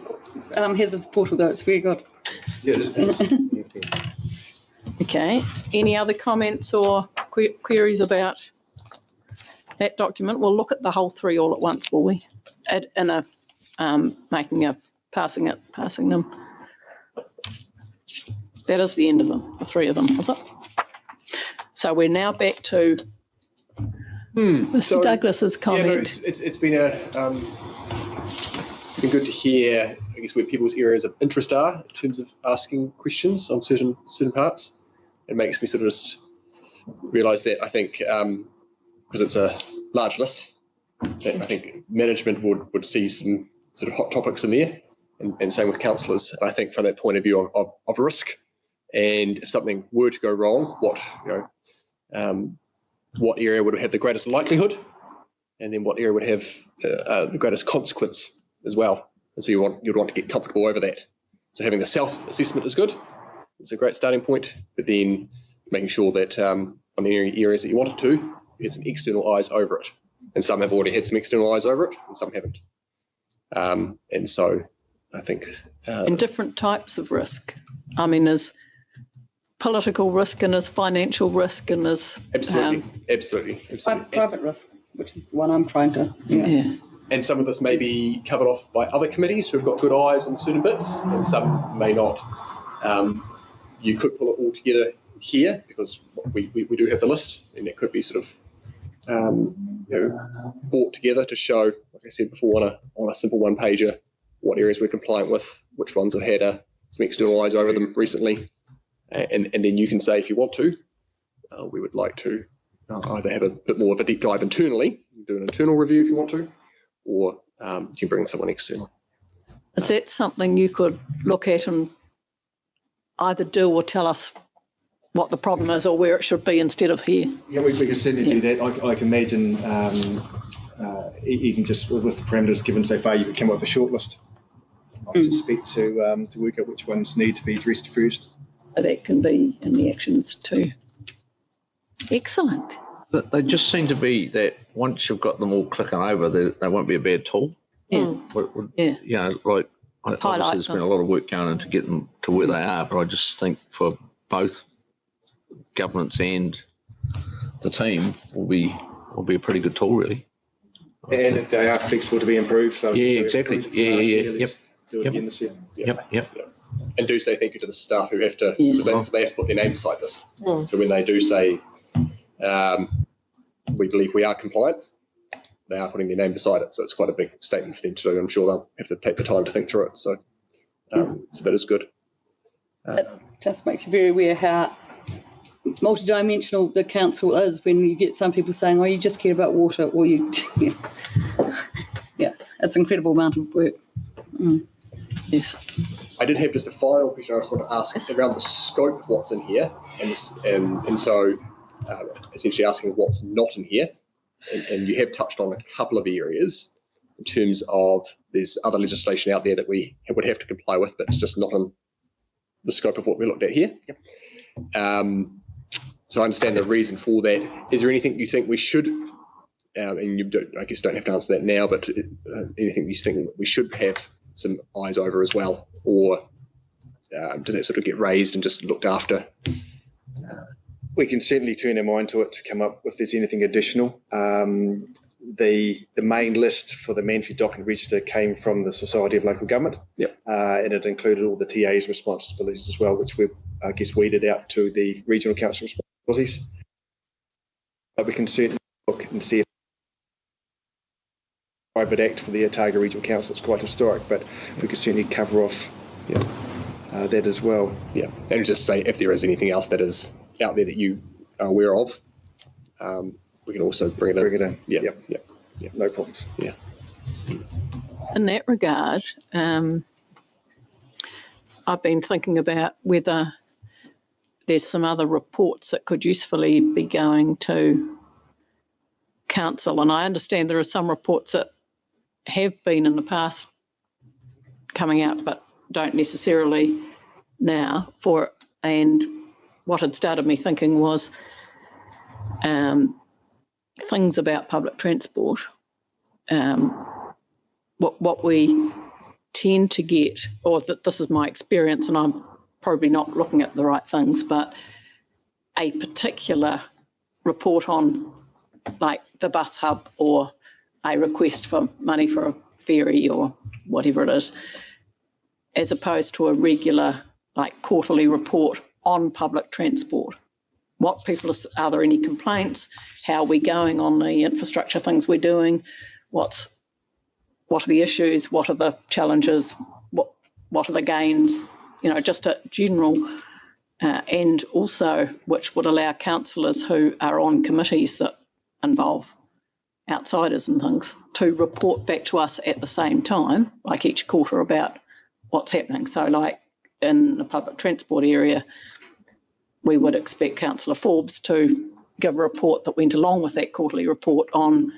hazards portal though, it's very good. Yeah, it is. Okay. Any other comments or queries about that document? We'll look at the whole three all at once, will we? Passing them. That is the end of them, the three of them, is it? So we're now back to Mr. Douglas's comment. Yeah, it's been been good to hear, I guess, where people's areas of interest are in terms of asking questions on certain parts. It makes me sort of just realise that I think because it's a large list, that I think management would see some sort of hot topics in there, and same with councillors. I think from that point of view of risk, and if something were to go wrong, what area would have the greatest likelihood, and then what area would have the greatest consequence as well. And so you'd want to get comfortable over that. So having the self-assessment is good. It's a great starting point, but then making sure that on the areas that you wanted to, you had some external eyes over it. And some have already had some external eyes over it, and some haven't. And so I think... and different types of risk. I mean, there's political risk and there's financial risk and there's... Absolutely. Private risk, which is the one I'm trying to... Yeah. And some of this may be covered off by other committees who've got good eyes on certain bits, and some may not. You could pull it all together here because we do have the list, and it could be sort of brought together to show, like I said before, on a simple one-pager, what areas we're compliant with, which ones have had some external eyes over them recently, and then you can say if you want to, we would like to either have a bit more of a deep dive internally, do an internal review if you want to, or you can bring someone external. Is that something you could look at and either do or tell us what the problem is or where it should be instead of here? Yeah, we can certainly do that. I can imagine even just with the parameters given so far, you could come up with a short list. I suspect to work out which ones need to be addressed first. That can be in the actions too. Excellent. They just seem to be that once you've got them all clicking over, they won't be a bad tool. Yeah. You know, like obviously there's been a lot of work going in to get them to where they are, but I just think for both governments and the team will be a pretty good tool, really. And they are flexible to be improved. So exactly. Yep. Do it again this year. Yep. And do say thank you to the staff who have to, Yes. they have to put their name beside this. So when they do say, we believe we are compliant, they are putting their name beside it. So it's quite a big statement for them to do. I'm sure they'll have to take the time to think through it. So, so that is good. It just makes you very aware how multidimensional the council is when you get some people saying, oh, you just care about water, or you... Yeah, it's an incredible amount of work. Yes. I did have just a final question I just want to ask around the scope of what's in here, and so essentially asking what's not in here, and you have touched on a couple of areas in terms of there's other legislation out there that we would have to comply with, but it's just not in the scope of what we looked at here. So I understand the reason for that. Is there anything you think we should, and you don't have to answer that now, but anything you think we should have some eyes over as well, or does that sort of get raised and just looked after? We can certainly turn our mind to it to come up if there's anything additional. The main list for the mandatory document register came from the Society of Local Government. Yep. And it included all the TA's responsibilities as well, which we've, weeded out to the regional council responsibilities. But we can certainly look and see if private act for the Otago Regional Council is quite historic, but we could certainly cover off that as well. Yeah, and just say if there is anything else that is out there that you are aware of, we can also bring it in. Yeah. Yeah. No problems. Yeah. in that regard, I've been thinking about whether there's some other reports that could usefully be going to council. And I understand there are some reports that have been in the past coming out, but don't necessarily now for, and what had started me thinking was things about public transport. What we tend to get, or that this is my experience, and I'm probably not looking at the right things, but a particular report on like the bus hub or a request for money for a ferry or whatever it is, as opposed to a regular like quarterly report on public transport. What people are there any complaints? How are we going on the infrastructure things we're doing? What are the issues? What are the challenges? What are the gains? You know, just a general, and also which would allow councillors who are on committees that involve outsiders and things to report back to us at the same time, like each quarter, about what's happening. So like in the public transport area, we would expect Councillor Forbes to give a report that went along with that quarterly report on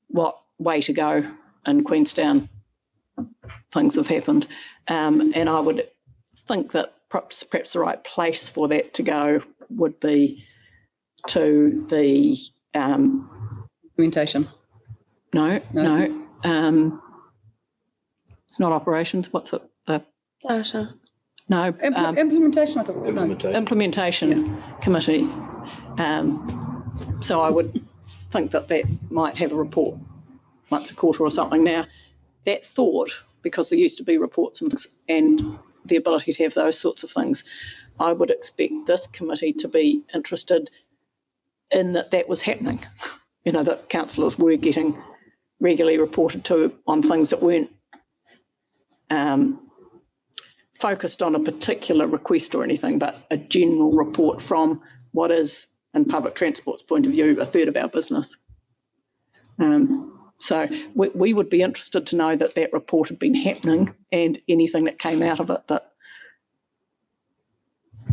what way to go in Queenstown things have happened. And I would think that perhaps the right place for that to go would be to the Implementation. No. It's not operations. What's it? Data. No. Implementation, I thought. Implementation committee. So I would think that might have a report once a quarter or something. Now, that thought, because there used to be reports and the ability to have those sorts of things, I would expect this committee to be interested in that was happening. You know, that councillors were getting regularly reported to on things that weren't focused on a particular request or anything, but a general report from what is, in public transport's point of view, a third of our business. So we would be interested to know that report had been happening and anything that came out of it that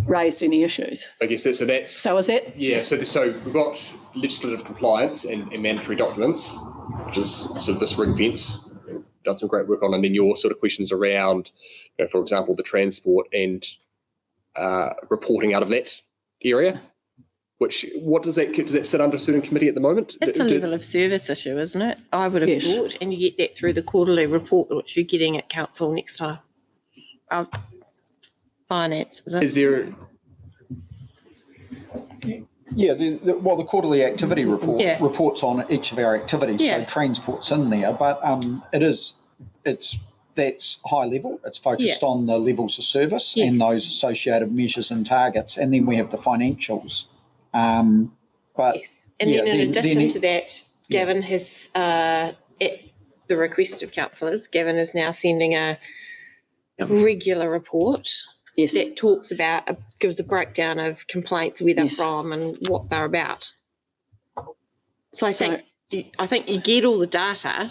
raised any issues. I guess that's. So is that? Yeah, so we've got legislative compliance and mandatory documents, which is sort of this ring fence. Done some great work on, and then your sort of questions around, you know, for example, the transport and reporting out of that area. What does that sit under a certain committee at the moment? It's a level of service issue, isn't it? I would have thought, and you get that through the quarterly report, which you're getting at council next time. Finance, is it? Is there? Yeah, the quarterly activity report reports on each of our activities, so transport's in there, but that's high level. It's focused on the levels of service and those associated measures and targets, and then we have the financials. But and then in addition to that, Gavin has, at the request of councillors, Gavin is now sending a regular report. That talks about, gives a breakdown of complaints, where they're from and what they're about. So I think you get all the data.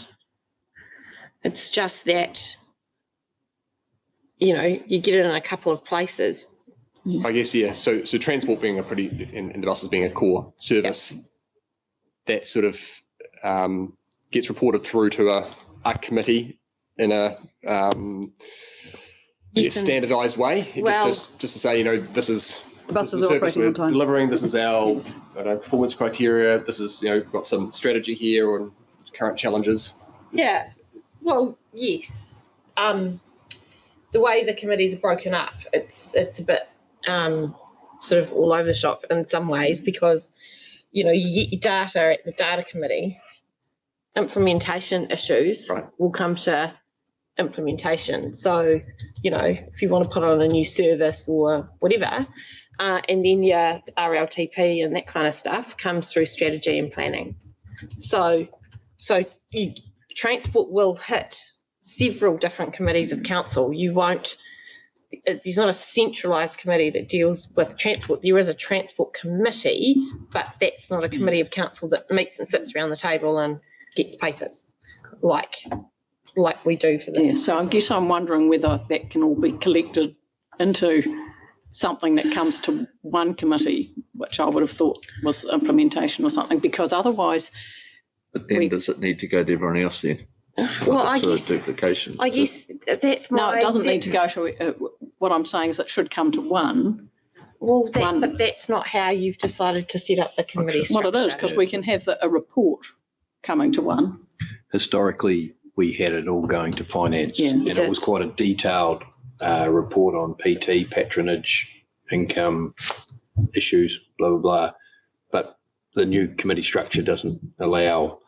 It's just that, you know, you get it in a couple of places. I guess, yeah. So transport being and the buses being a core service, that sort of gets reported through to a committee in a standardised way, just to say, you know, this is the service we're delivering. This is our performance criteria. This is, you know, got some strategy here on current challenges. Yeah. Well, yes. The way the committees are broken up, it's a bit sort of all over the shop in some ways, because, you know, you get your data at the data committee. Implementation issues will come to implementation. So, you know, if you want to put on a new service or whatever, and then your RLTP and that kind of stuff comes through strategy and planning. So transport will hit several different committees of council. You won't, there's not a centralised committee that deals with transport. There is a transport committee, but that's not a committee of council that meets and sits around the table and gets papers like like we do for Yeah, this. so I guess I'm wondering whether that can all be collected into something that comes to one committee, which I would have thought was implementation or something, because otherwise, But then does it need to go to everyone else then? Well, Like I it's a guess, duplication. I guess that's no, my. it doesn't need to go to, what I'm saying is it should come to one. Well, one. but that's not how you've decided to set up the committee structure. Well, it is, because we can have a report coming to one. Historically, we had it all going to finance, Yeah, and it was quite a detailed report on PT, patronage, income, issues, blah, blah, blah. But the new committee structure doesn't allow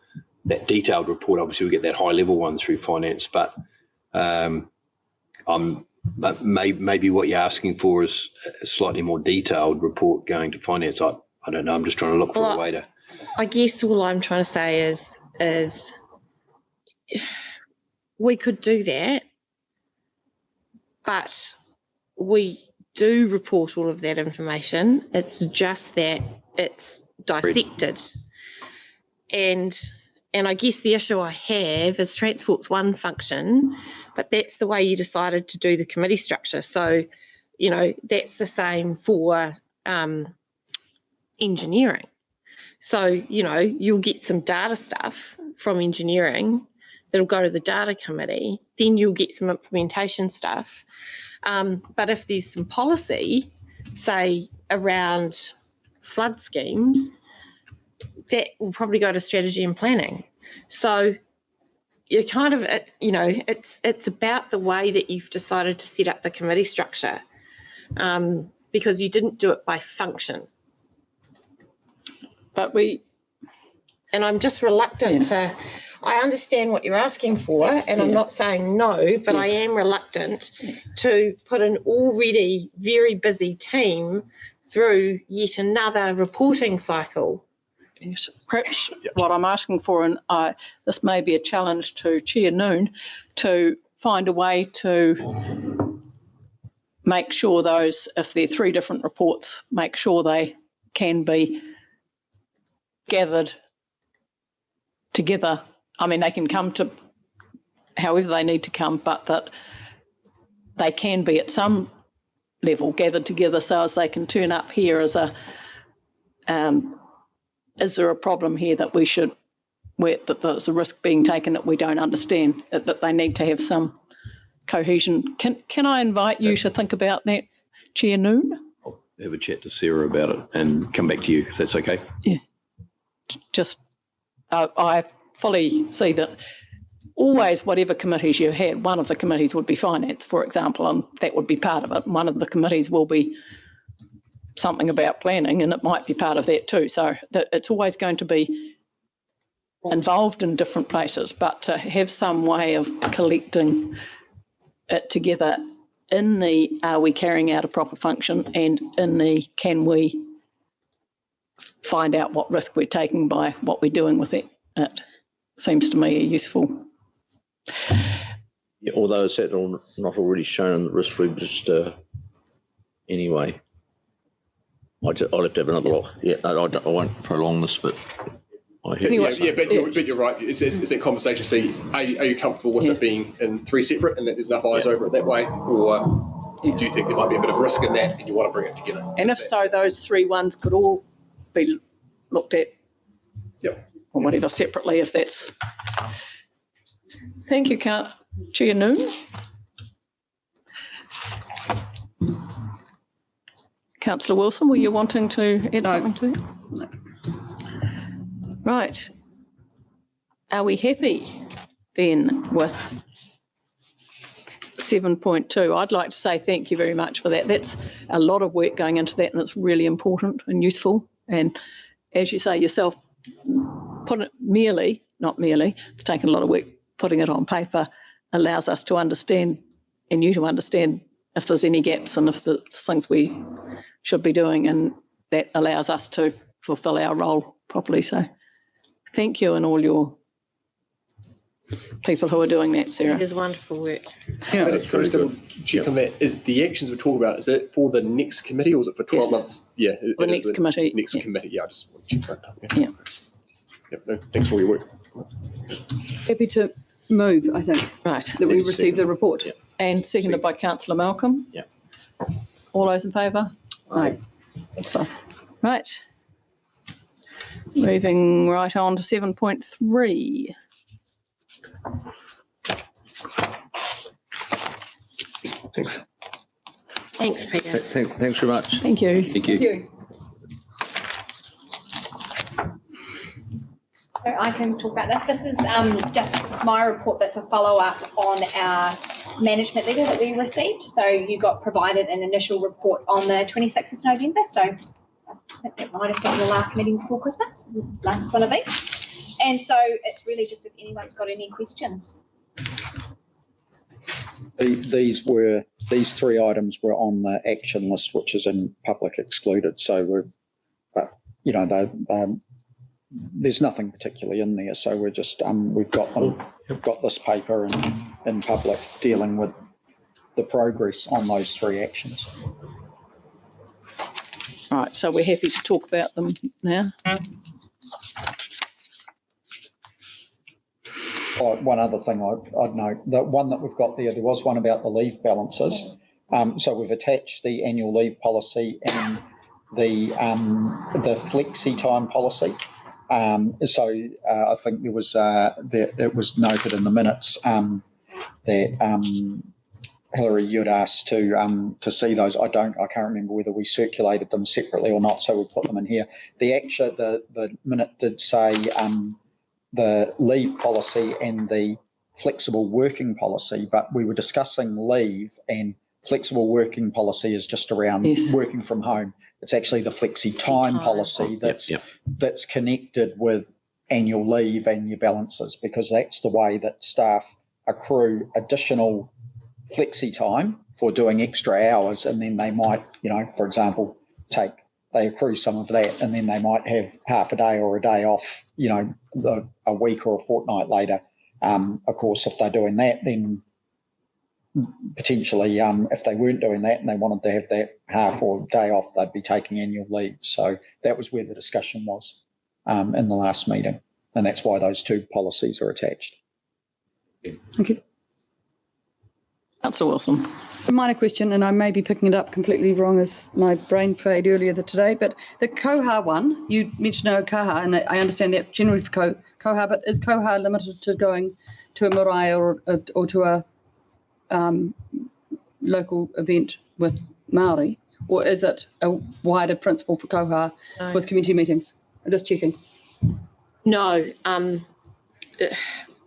that detailed report. Obviously, we get that high level one through finance, but maybe what you're asking for is a slightly more detailed report going to finance. I don't know. I'm just trying to look for a way to. I guess all I'm trying to say is we could do that, but we do report all of that information. It's just that it's dissected. And I guess the issue I have is transport's one function, but that's the way you decided to do the committee structure. So, that's the same for engineering. So, you'll get some data stuff from engineering that'll go to the data committee, then you'll get some implementation stuff. But if there's some policy, say around flood schemes, that will probably go to strategy and planning. So you kind of, it's about the way that you've decided to set up the committee structure, because you didn't do it by function. But and I'm just reluctant to, I understand what you're asking for, and I'm not saying no, but I am reluctant to put an already very busy team through yet another reporting cycle. Yes, perhaps what I'm asking for, and this may be a challenge to Chair Noon, to find a way to make sure those, if they're three different reports, make sure they can be gathered together. I mean, they can come to however they need to come, but that they can be at some level gathered together so as they can turn up here as a, is there a problem here that we should, that there's a risk being taken that we don't understand, that they need to have some cohesion. Can I invite you to think about that, Chair Noon? I'll have a chat to Sarah about it and come back to you if that's okay. Yeah. Just, I fully see that always whatever committees you had, one of the committees would be finance, for example, and that would be part of it. One of the committees will be something about planning, and it might be part of that too. So that it's always going to be involved in different places, but to have some way of collecting it together in the are we carrying out a proper function, and in the can we find out what risk we're taking by what we're doing with it. It seems to me useful. Yeah, although it's not already shown in the risk register anyway. I'll have to have another look. Yeah, I won't prolong this, but I hear Anyway, but you're right. It's that conversation. See, are you comfortable with it being in three separate and that there's enough eyes over it that way, or do you think there might be a bit of risk in that and you want to bring it together? And if so, those three ones could all be looked at, or whatever, separately, if that's. Thank you, Chair Noon. Councillor Wilson, were you wanting to add something to it? No. Right. Are we happy then with 7.2? I'd like to say thank you very much for that. That's a lot of work going into that, and it's really important and useful. And as you say yourself, not merely, it's taken a lot of work putting it on paper, allows us to understand, and you to understand, if there's any gaps and if there's things we should be doing, and that allows us to fulfil our role properly. So thank you and all your people who are doing that, Sarah. It is wonderful work. Yeah, I just double check on that. Is the actions we're talking about, is it for the next committee or is it for 12 months? Yeah, the next committee. Next committee, yeah, I just want to check that. Yeah. Yep, no, thanks for all your work. Happy to Move, I think, Right. that we receive the report. Yeah. And seconded by councillor Malcolm. Yeah. All those in favour? Aye. Good stuff. Right. Moving right on to 7.3. Thanks. Thanks, Peter. Thanks very much. Thank you. Thank you. Thank you. So I can talk about this. This is just my report that's a follow-up on our management letter that we received. So you got provided an initial report on the 26th of November. So I think that might have been the last meeting before Christmas, last one of these. And so it's really just if anyone's got any questions. These three items were on the action list, which is in public excluded. So there's nothing particularly in there. So we're just, we've got this paper in public dealing with the progress on those three actions. Right, so we're happy to talk about them now. One other thing I'd note, the one that we've got there was one about the leave balances. So we've attached the annual leave policy and the flexi time policy. I think there was it was noted in the minutes that Hilary, you'd asked to see those. I can't remember whether we circulated them separately or not, so we put them in here. The minute did say the leave policy and the flexible working policy, but we were discussing leave, and flexible working policy is just around working from home. It's actually the flexi time policy that's connected with annual leave and your balances, because that's the way that staff accrue additional flexi time for doing extra hours, and then they might, for example, they accrue some of that, and then they might have half a day or a day off, a week or a fortnight later. Of course, if they're doing that, then potentially, if they weren't doing that and they wanted to have that half or day off, they'd be taking annual leave. So that was where the discussion was in the last meeting, and that's why those two policies are attached. Thank you. Councillor Wilson. A minor question, and I may be picking it up completely wrong as my brain played earlier today, but the Koha one, you mentioned no Koha, and I understand that generally for Koha, but is Koha limited to going to a marae or to a local event with Māori, or is it a wider principle for Koha with community meetings? I'm just checking. No,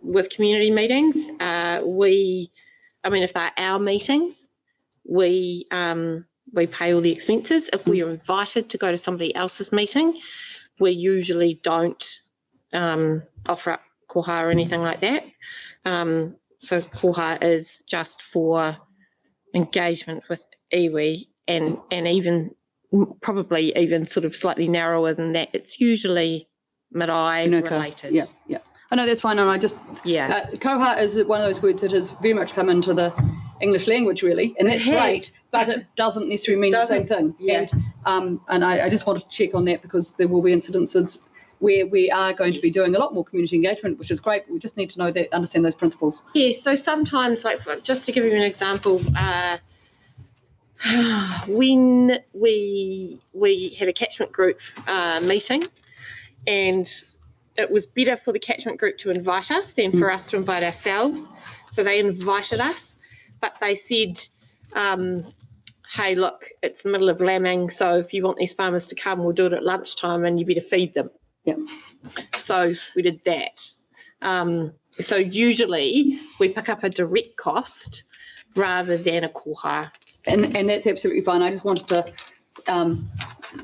with community meetings, if they're our meetings, we pay all the expenses. If we are invited to go to somebody else's meeting, we usually don't offer up koha or anything like that. So koha is just for engagement with iwi, and even probably even sort of slightly narrower than that. It's usually marae related. Yeah. I know that's fine, and I just koha is one of those words that has very much come into the English language, really, and that's great, but it doesn't necessarily mean the same thing. Yeah. And I just wanted to check on that, because there will be incidences where we are going to be doing a lot more community engagement, which is great, but we just need to know that, understand those principles. Yeah, so sometimes, just to give you an example, when we had a catchment group meeting, and it was better for the catchment group to invite us than for us to invite ourselves. So they invited us, but they said, hey, look, it's the middle of lambing, so if you want these farmers to come, we'll do it at lunchtime and you better feed them. Yeah. So we did that. So usually we pick up a direct cost rather than a koha. And that's absolutely fine. I just wanted to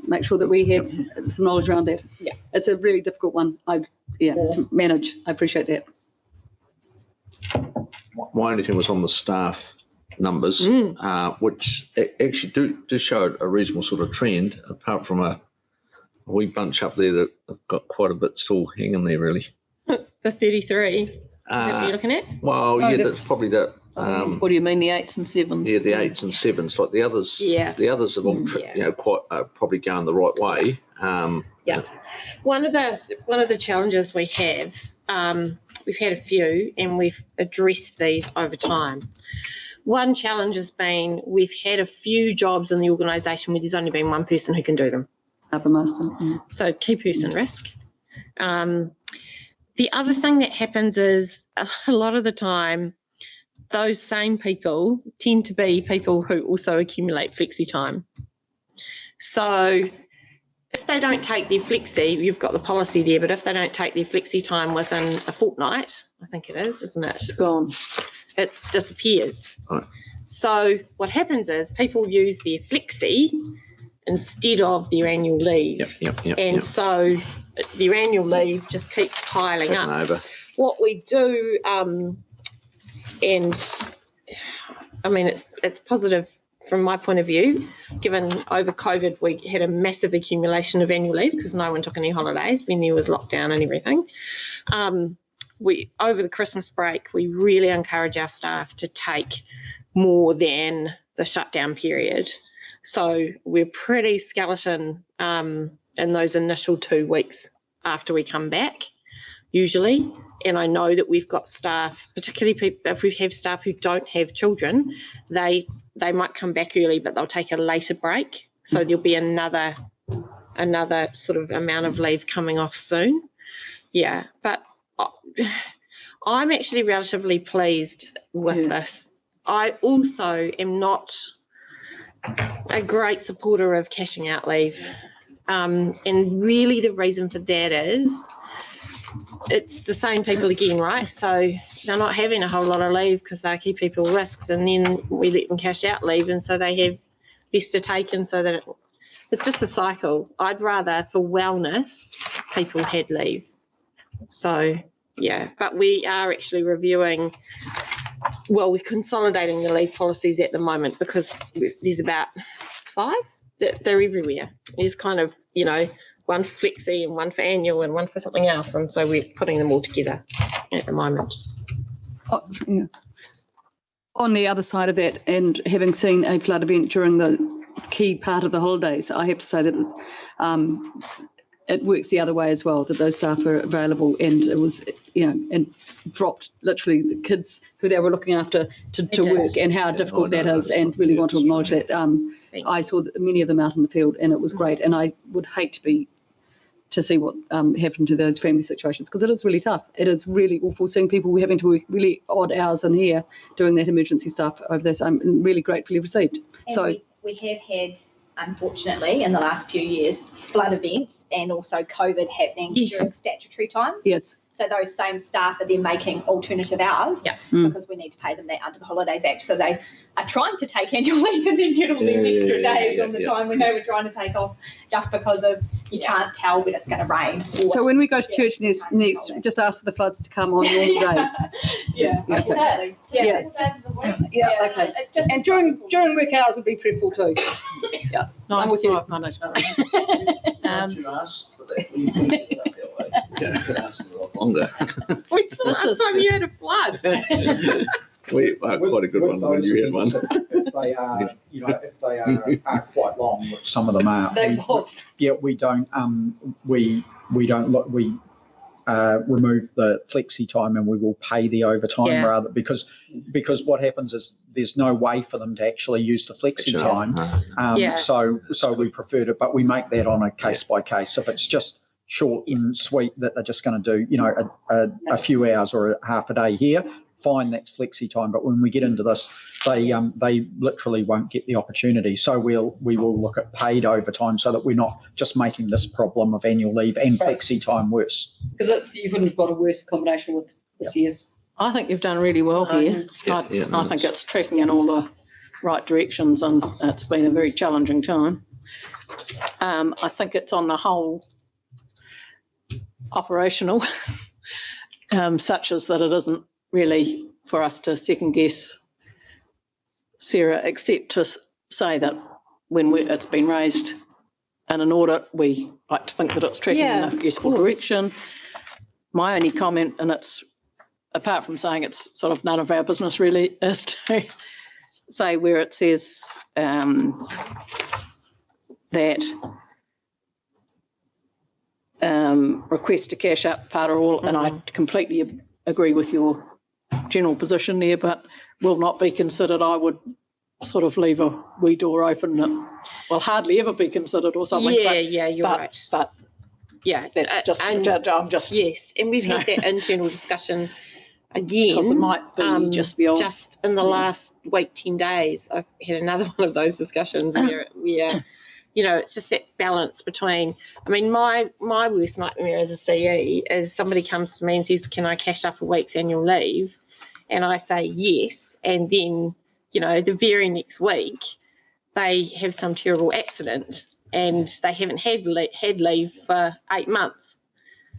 make sure that we have some knowledge around that. Yeah. It's a really difficult one to manage. I appreciate that. My only thing was on the staff numbers, which actually do show a reasonable sort of trend, apart from a wee bunch up there that have got quite a bit still hanging there, really. The 33. Is that what you're looking at? Well, that's probably What do you mean, the 8s and 7s? Yeah, the 8s and 7s, like the others. Yeah. The others have all, quite probably going the right way. One of the challenges we have, we've had a few, and we've addressed these over time. One challenge has been we've had a few jobs in the organisation where there's only been one person who can do them. Upper master. So key person risk. The other thing that happens is a lot of the time, those same people tend to be people who also accumulate flexi time. So if they don't take their flexi, you've got the policy there, but if they don't take their flexi time within a fortnight, I think it is, isn't it? It's gone. It disappears. Right. So what happens is people use their flexi instead of their annual leave. Yep. So their annual leave just keeps piling up. Over. What we do, and I mean, it's positive from my point of view, given over COVID, we had a massive accumulation of annual leave because no one took any holidays when there was lockdown and everything. Over the Christmas break, we really encourage our staff to take more than the shutdown period. So we're pretty skeleton in those initial 2 weeks after we come back, usually. And I know that we've got staff, particularly if we have staff who don't have children, they might come back early, but they'll take a later break. So there'll be another sort of amount of leave coming off soon. Yeah, but I'm actually relatively pleased with this. I also am not a great supporter of cashing out leave. And really the reason for that is it's the same people again, right? So they're not having a whole lot of leave because they're key people risks, and then we let them cash out leave, and so they have less to take, and so that it's just a cycle. I'd rather, for wellness, people had leave. So, yeah, but we are actually reviewing, well, we're consolidating the leave policies at the moment because there's about 5. They're everywhere. There's kind of, one for flexi and one for annual and one for something else, and so we're putting them all together at the moment. On the other side of that, and having seen a flood event during the key part of the holidays, I have to say that it works the other way as well, that those staff are available, and it was, and dropped literally the kids who they were looking after to work, and how difficult that is, and really want to acknowledge that. I saw many of them out in the field, and it was great, and I would hate to see what happened to those family situations, because it is really tough. It is really awful seeing people having to work really odd hours in here doing that emergency stuff over this. I'm really gratefully received. And So we have had, unfortunately, in the last few years, flood events and also COVID happening during statutory times. yes, So those same staff are then making alternative hours because we need to pay them that under the Holidays Act. So they are trying to take annual leave and then get all these extra days on the time when they were trying to take off, just because of you can't tell when it's going to rain. so when we go to church next, just ask for the floods to come on normal days. Exactly. Okay. It's just And during work hours would be preferable too. I'm with you. You asked for that. Longer. Last time you had a flood. We are quite a good one when you had one. If they are, if they are quite long, which some of them are. We don't. We don't look. We remove the flexi time, and we will pay the overtime rather because what happens is there's no way for them to actually use the flexi time. So we prefer to, but we make that on a case by case. If it's just short and sweet that they're just going to do, a few hours or a half a day here, fine, that's flexi time. But when we get into this, they literally won't get the opportunity. So we will look at paid overtime so that we're not just making this problem of annual leave and flexi time worse. Because you wouldn't have got a worse combination with this year's. I think you've done really well here. I think it's tracking in all the right directions, and it's been a very challenging time. I think it's on the whole operational, such as that it isn't really for us to second guess Sarah, except to say that when it's been raised in an audit, we like to think that it's tracking in a useful direction. My only comment, and it's apart from saying it's sort of none of our business really, is to say where it says that request to cash up part or all, and I completely agree with your general position there, but will not be considered. I would sort of leave a wee door open that will hardly ever be considered or something. Yeah, but, yeah, you're right. But yeah, that's just, and I'm just, yes, and we've had that internal discussion again. because it might be just the old. Just in the last week, 10 days, I've had another one of those discussions where you know, it's just that balance between, I mean, my worst nightmare as a CE is somebody comes to me and says, can I cash up a week's annual leave? And I say yes. And then, you know, the very next week, they have some terrible accident and they haven't had leave for 8 months.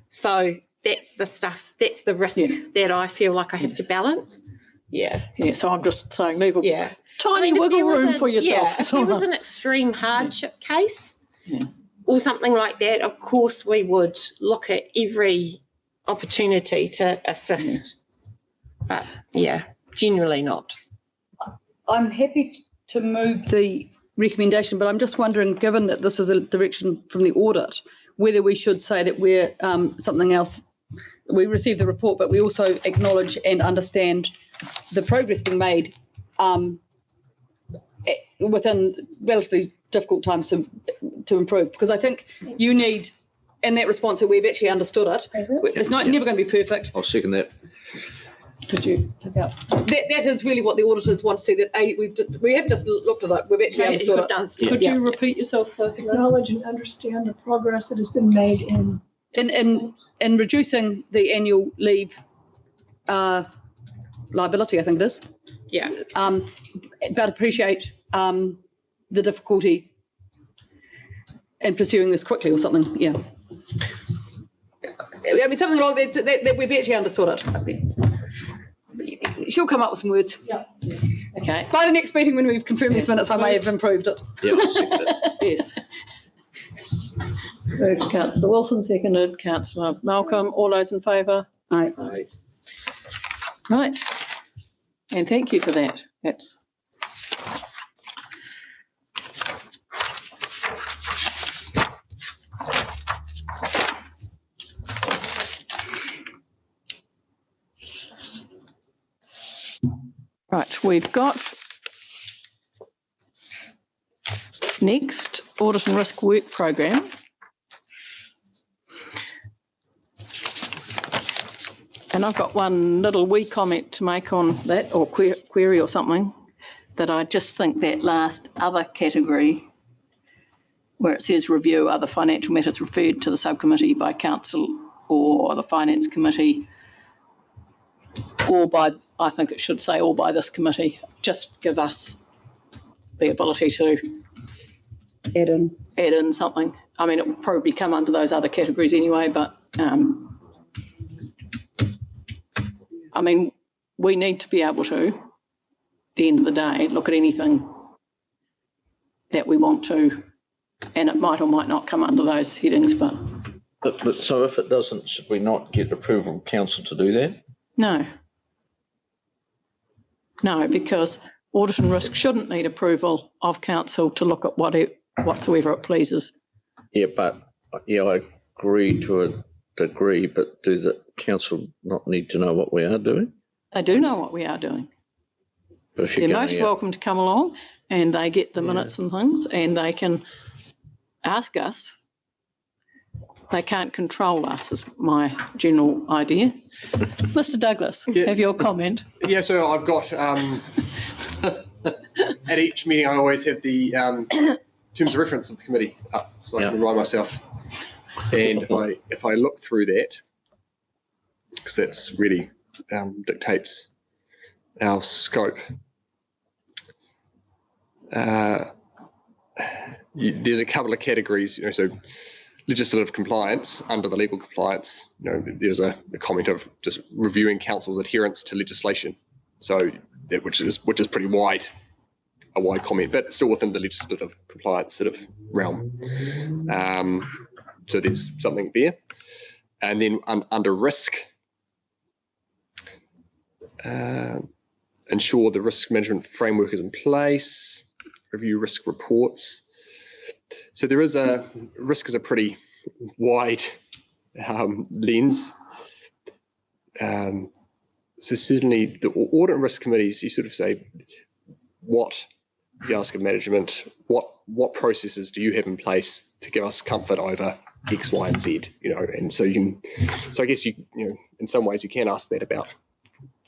So that's the stuff, that's the risk that I feel like I have to balance. Yeah. Yeah, so I'm just saying leave a tiny if wiggle there was room for yourself. Yeah, if there was an extreme hardship case or something like that, of course we would look at every opportunity to assist. But yeah, generally not. I'm happy to move the recommendation, but I'm just wondering, given that this is a direction from the audit, whether we should say that we're something else. We received the report, but we also acknowledge and understand the progress being made within relatively difficult times to improve. Because I think you need, in that response, that we've actually understood it. It's never going to be perfect. I'll second that. Could you pick up? That is really what the auditors want to see, that we have just looked at it, we've actually understood it. Could you repeat yourself? Acknowledge and understand the progress that has been made in reducing the annual leave liability, I think it is. Yeah. But appreciate the difficulty in pursuing this quickly or something. Yeah. I mean, something like that we've actually understood it. She'll come up with some words. Yeah. Okay. By the next meeting, when we've confirmed these minutes, I may have improved it. Yeah, I'll second it. Yes. Moved Councillor Wilson, seconded Councillor Malcolm. All those in favour? Aye. Aye. Right. And thank you for that. That's right. We've got next audit and risk work programme. And I've got one little wee comment to make on that, or query or something, that I just think that last other category where it says review other financial matters referred to the subcommittee by council or the finance committee, or by, I think it should say, or by this committee, just give us the ability to add in something. I mean, it will probably come under those other categories anyway, but I mean, we need to be able to, at the end of the day, look at anything that we want to, and it might or might not come under those headings, but So if it doesn't, should we not get approval of council to do that? no. No, because audit and risk shouldn't need approval of council to look at whatsoever it pleases. Yeah, but I agree to a degree, but do the council not need to know what we are doing? They do know what we are doing. But if They're most welcome to come along, and they get the minutes and things, and they can ask us. They can't control us, is my general idea. Mr. Douglas, have your comment. Yeah, so I've got, at each meeting, I always have the terms of reference of the committee up, so I can remind myself. And if I look through that, because that's really dictates our scope, there's a couple of categories, so legislative compliance. Under the legal compliance, there's a comment of just reviewing council's adherence to legislation. So that which is pretty wide, a wide comment, but still within the legislative compliance sort of realm. So there's something there. And then under risk, ensure the risk management framework is in place, review risk reports. So there is risk is a pretty wide lens. So certainly the audit and risk committees, you sort of say, what you ask of management, what processes do you have in place to give us comfort over X, Y, and Z, and so I guess in some ways you can ask that about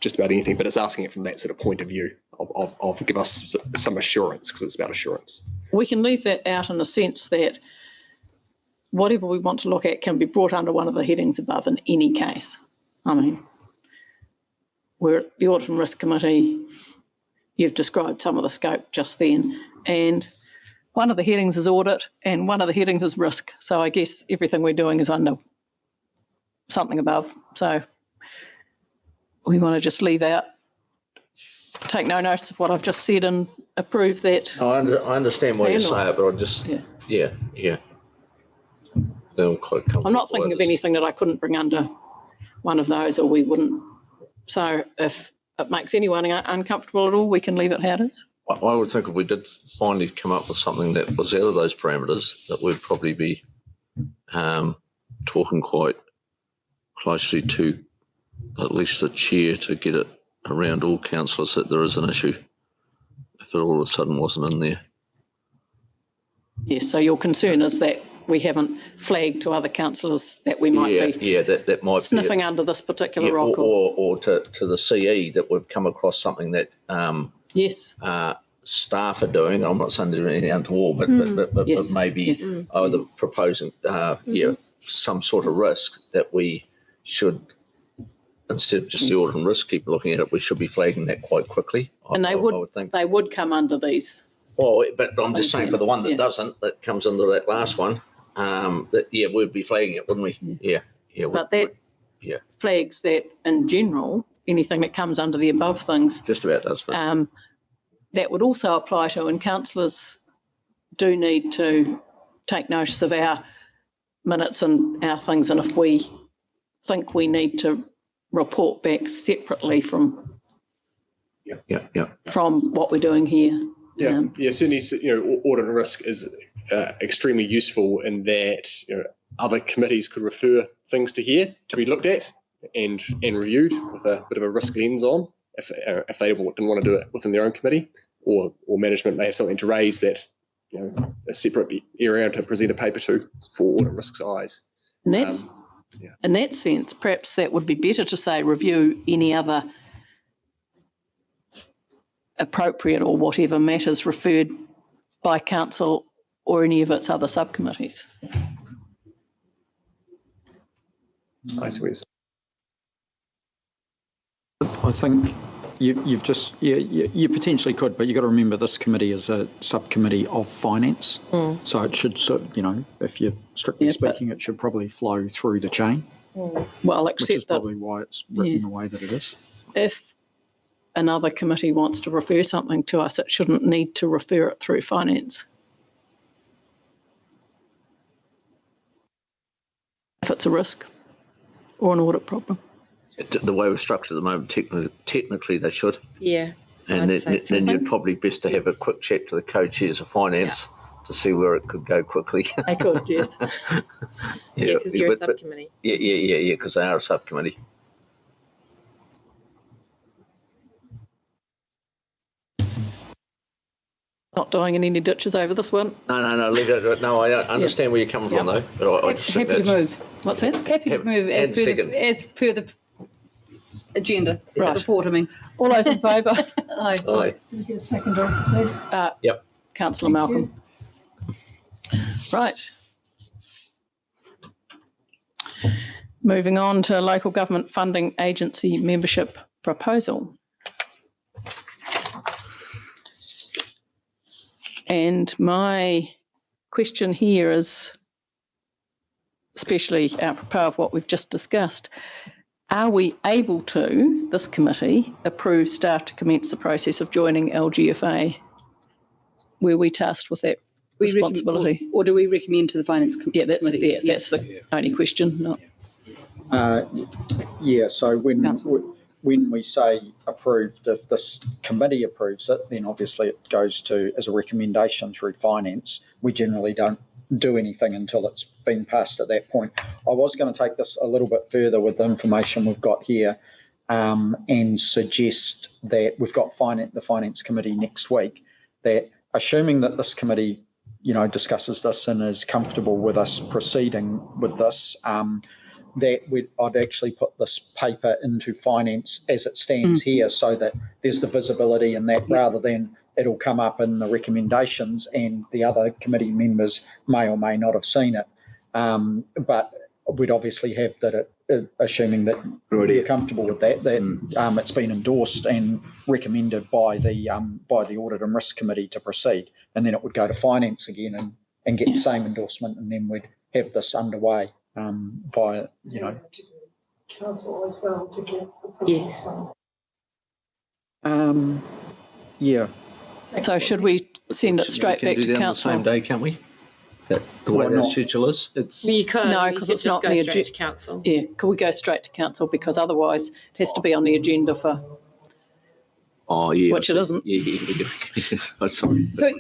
just about anything, but it's asking it from that sort of point of view of give us some assurance, because it's about assurance. We can leave that out in the sense that whatever we want to look at can be brought under one of the headings above in any case. I mean, we're at the Audit and Risk Committee. You've described some of the scope just then, and one of the headings is audit and one of the headings is risk. So I guess everything we're doing is under something above. So we want to just leave out, take no notice of what I've just said and approve that. I understand what you say, but I just, yeah. I'm not thinking of anything that I couldn't bring under one of those, or we wouldn't. So if it makes anyone uncomfortable at all, we can leave it how it is. I would think if we did finally come up with something that was out of those parameters, that we'd probably be talking quite closely to at least the chair to get it around all councillors that there is an issue if it all of a sudden wasn't in there. Yes, so your concern is that we haven't flagged to other councillors that we might be that might sniffing be under this particular rock. Or to the CE that we've come across something that yes, staff are doing. I'm not saying they're anything untoward, but yes. maybe either proposing some sort of risk that we should, instead of just the audit and risk keep looking at it, we should be flagging that quite quickly. And I would think they would come under these. Well, but I'm just saying for the one that doesn't, that comes under that last one, that we'd be flagging it, wouldn't we? Yeah. But that flags that in general, anything that comes under the above things. Just about does. That would also apply to, and councillors do need to take notice of our minutes and our things, and if we think we need to report back separately from from what we're doing here. Certainly, audit and risk is extremely useful in that other committees could refer things to here to be looked at and reviewed with a bit of a risk lens on if they didn't want to do it within their own committee, or management may have something to raise that a separate area to present a paper to for audit and risk's eyes. And that's in that sense, perhaps that would be better to say review any other appropriate or whatever matters referred by council or any of its other subcommittees. I suppose. I think you've just, you potentially could, but you've got to remember this committee is a subcommittee of finance. So it should, if you're strictly speaking, it should probably flow through the chain. Well, except which is probably why it's written the way that it is. If another committee wants to refer something to us, it shouldn't need to refer it through finance. If it's a risk or an audit problem. The way we're structured at the moment, technically they should. Yeah. And then you'd probably best to have a quick chat to the co-chairs of finance to see where it could go quickly. They could, yes. Because you're a subcommittee. Because they are a subcommittee. Not dying in any ditches over this one. No, leave it. No, I understand where you're coming from, though. But I just happy to move. What's that? Happy to move as per the agenda. Right. Report, I mean. All those in favour? Aye. Aye. Can we get a seconder, please? Yep. Councillor Malcolm. Right. Moving on to Local Government Funding Agency membership proposal. And my question here is, especially apropos of what we've just discussed, are we able to, this committee, approve staff to commence the process of joining LGFA? Were we tasked with that responsibility? Or do we recommend to the Finance Committee? That's the only question. Not. So when when we say approved, if this committee approves it, then obviously it goes to, as a recommendation through finance. We generally don't do anything until it's been passed at that point. I was going to take this a little bit further with the information we've got here, and suggest that we've got the finance committee next week, that assuming that this committee, discusses this and is comfortable with us proceeding with this, that I've actually put this paper into finance as it stands here, so that there's the visibility in that, rather than it'll come up in the recommendations and the other committee members may or may not have seen it. But we'd obviously have that, assuming that we're comfortable with that, it's been endorsed and recommended by the Audit and Risk Committee to proceed, and then it would go to finance again and get the same endorsement, and then we'd have this underway via, Council as well to get. Yes. Yeah. So should we send it straight back to the council? same day, can't we? The way Well, our not- schedule is. It's You could. No, you 'cause could it's just not go the straight agenda. to council. Yeah, can we go straight to council, because otherwise it has to be on the agenda for, Oh, yeah. which it isn't. Yeah. Oh, sorry. So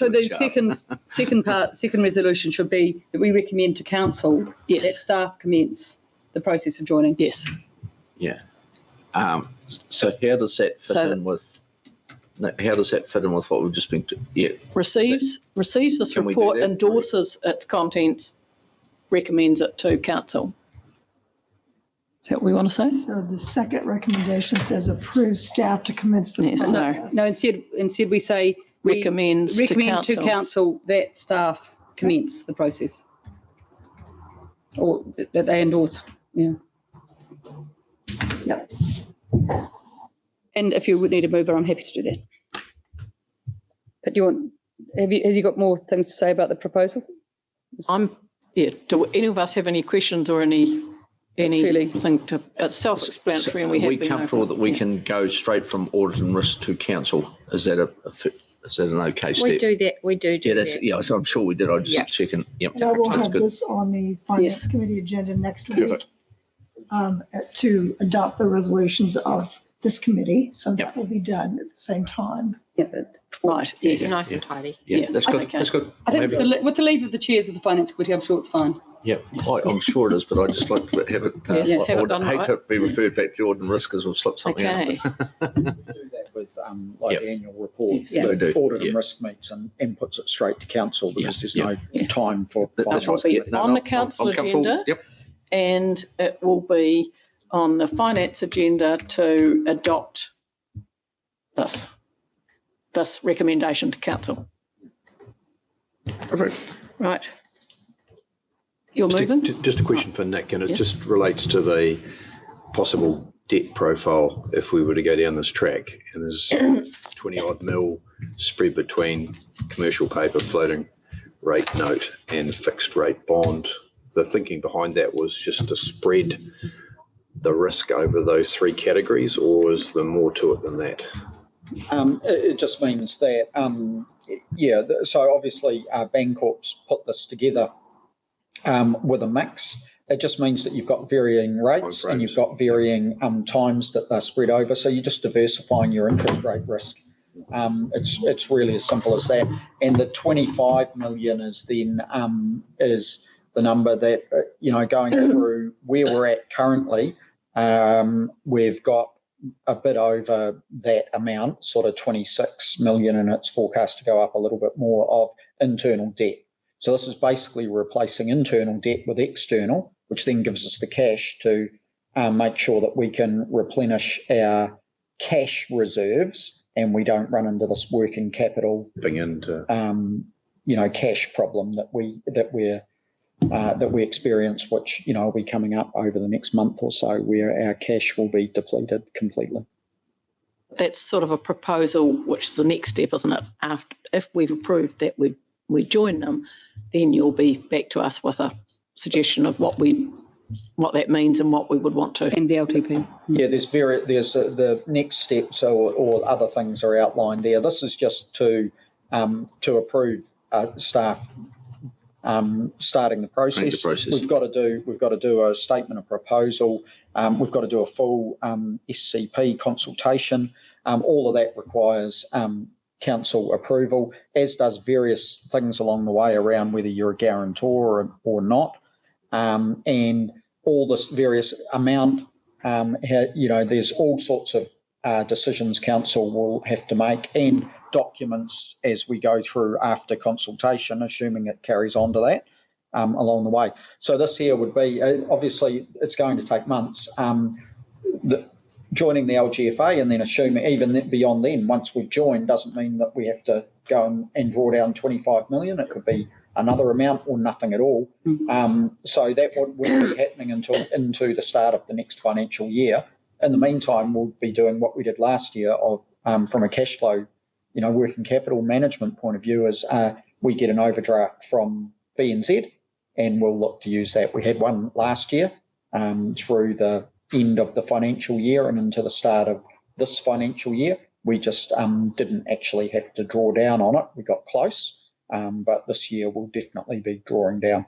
the second resolution should be that we recommend to council that Yes, staff commence the process of joining. yes. Yeah. So how does that fit So in with? No, how does that fit in with what we've just been? Receives this Can we do report, that? endorses its contents, recommends it to council. Is that what we want to say? So the second recommendation says approve staff to commence the Yes, process. No, instead we say we Recommends to recommend to council. council that staff commence the process, or that they endorse. Yeah. Yep. And if you would need a mover, I'm happy to do that. But has you got more things to say about the proposal? Do any of us have any questions or anything to, it's self-explanatory and we Are have we been comfortable over. that we can go straight from audit and risk to council? Is that an okay step? We do that. We do Yeah, that. yeah. So I'm sure we did. I just Yeah. checking. Yep. And I will That's have good. this on the finance committee agenda next week, Perfect. to adopt the resolutions of this committee. So Yep. that will be done at the same time. Yeah, Right, Yes. yes. Nice and tidy. Yeah, Yeah. that's good. Okay. That's good. I think Maybe- with the leave of the chairs of the finance committee, I'm sure it's fine. Yeah, I'm sure it is, but I just like to have it. Yes, have it done I hate right. to be referred back to audit and risk because we'll slip something out. Okay. do that with Yep. the annual report. Yes. Yeah, we do. The Audit and Yeah. Risk meets and puts it straight to council, because there's Yeah. no time for That's finance. will be right. on the council I'm comfortable. agenda. Yep. And it will be on the finance agenda to adopt this recommendation to council. Perfect. Right. You're moving? Just a question for Nick, and it Yes. just relates to the possible debt profile if we were to go down this track. And there's 20 odd mil spread between commercial paper, floating rate note and fixed rate bond. The thinking behind that was just to spread the risk over those three categories, or is there more to it than that? It just means that, so obviously Bancorp's put this together with a mix. It just means that you've got varying rates and you've got varying times that they're spread over. So you're just diversifying your interest rate risk. It's really as simple as that. And the 25 million is then is the number that, going through where we're at currently, we've got a bit over that amount, sort of 26 million, and it's forecast to go up a little bit more of internal debt. So this is basically replacing internal debt with external, which then gives us the cash to make sure that we can replenish our cash reserves and we don't run into this working capital cash problem that we experience, which will be coming up over the next month or so, where our cash will be depleted completely. That's sort of a proposal, which is the next step, isn't it? After, if we've approved that we join them, then you'll be back to us with a suggestion of what that means and what we would want to. And the LTP. Yeah, there's the next steps or other things are outlined there. This is just to approve staff starting the process. We've got to do a statement of proposal. We've got to do a full SCP consultation. All of that requires council approval, as does various things along the way around whether you're a guarantor or not, and all this various amount. There's all sorts of decisions council will have to make, and documents as we go through after consultation, assuming it carries on to that along the way. So this here would be, obviously it's going to take months. Joining the LGFA and then assuming even beyond then, once we've joined, doesn't mean that we have to go and draw down 25 million. It could be another amount or nothing at all. So that would be happening until into the start of the next financial year. In the meantime, we'll be doing what we did last year of from a cash flow, working capital management point of view, is we get an overdraft from BNZ and we'll look to use that. We had one last year through the end of the financial year and into the start of this financial year. We just didn't actually have to draw down on it. We got close, but this year we'll definitely be drawing down.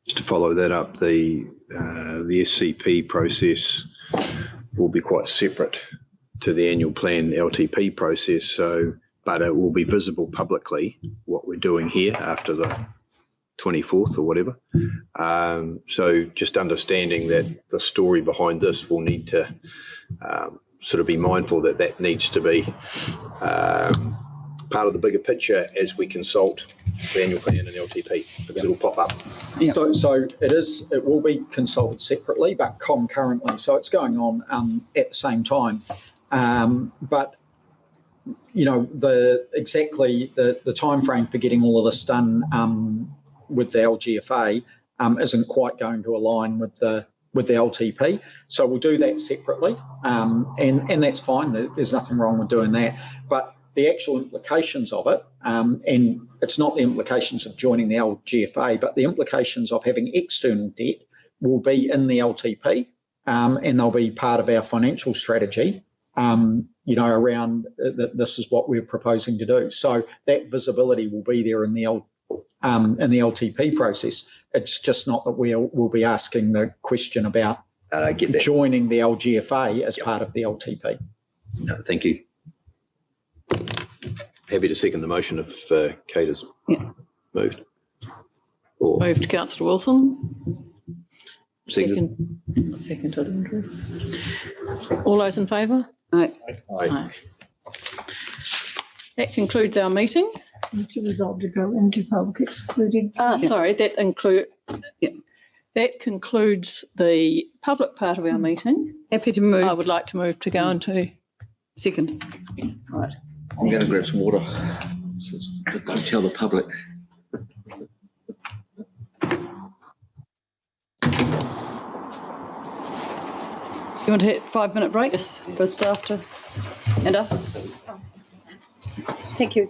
Just to follow that up, the SCP process will be quite separate to the annual plan LTP process. So, but it will be visible publicly what we're doing here after the 24th or whatever. So just understanding that the story behind this will need to sort of be mindful that that needs to be part of the bigger picture as we consult the annual plan and LTP, because it'll pop up. Yeah. So it will be consulted separately but concurrently. So it's going on at the same time. But the time frame for getting all of this done with the LGFA isn't quite going to align with the LTP. So we'll do that separately, and that's fine. There's nothing wrong with doing that. But the actual implications of it, and it's not the implications of joining the LGFA, but the implications of having external debt will be in the LTP, and they'll be part of our financial strategy, around this is what we're proposing to do. So that visibility will be there in the LTP process. It's just not that we'll be asking the question about joining the LGFA as part of the LTP. No, thank you. Happy to second the motion if Kate has moved. Or Moved, Councillor Wilson. second. Seconded, Andrew. All those in favour? Aye. That concludes our meeting. Need to resolve to go into public excluded. Sorry, that concludes the public part of our meeting. Happy to move. I would like to move to go into Second. right. I'm going to grab some water. Don't tell the public. You want to hit 5-minute break for staff and us? Thank you.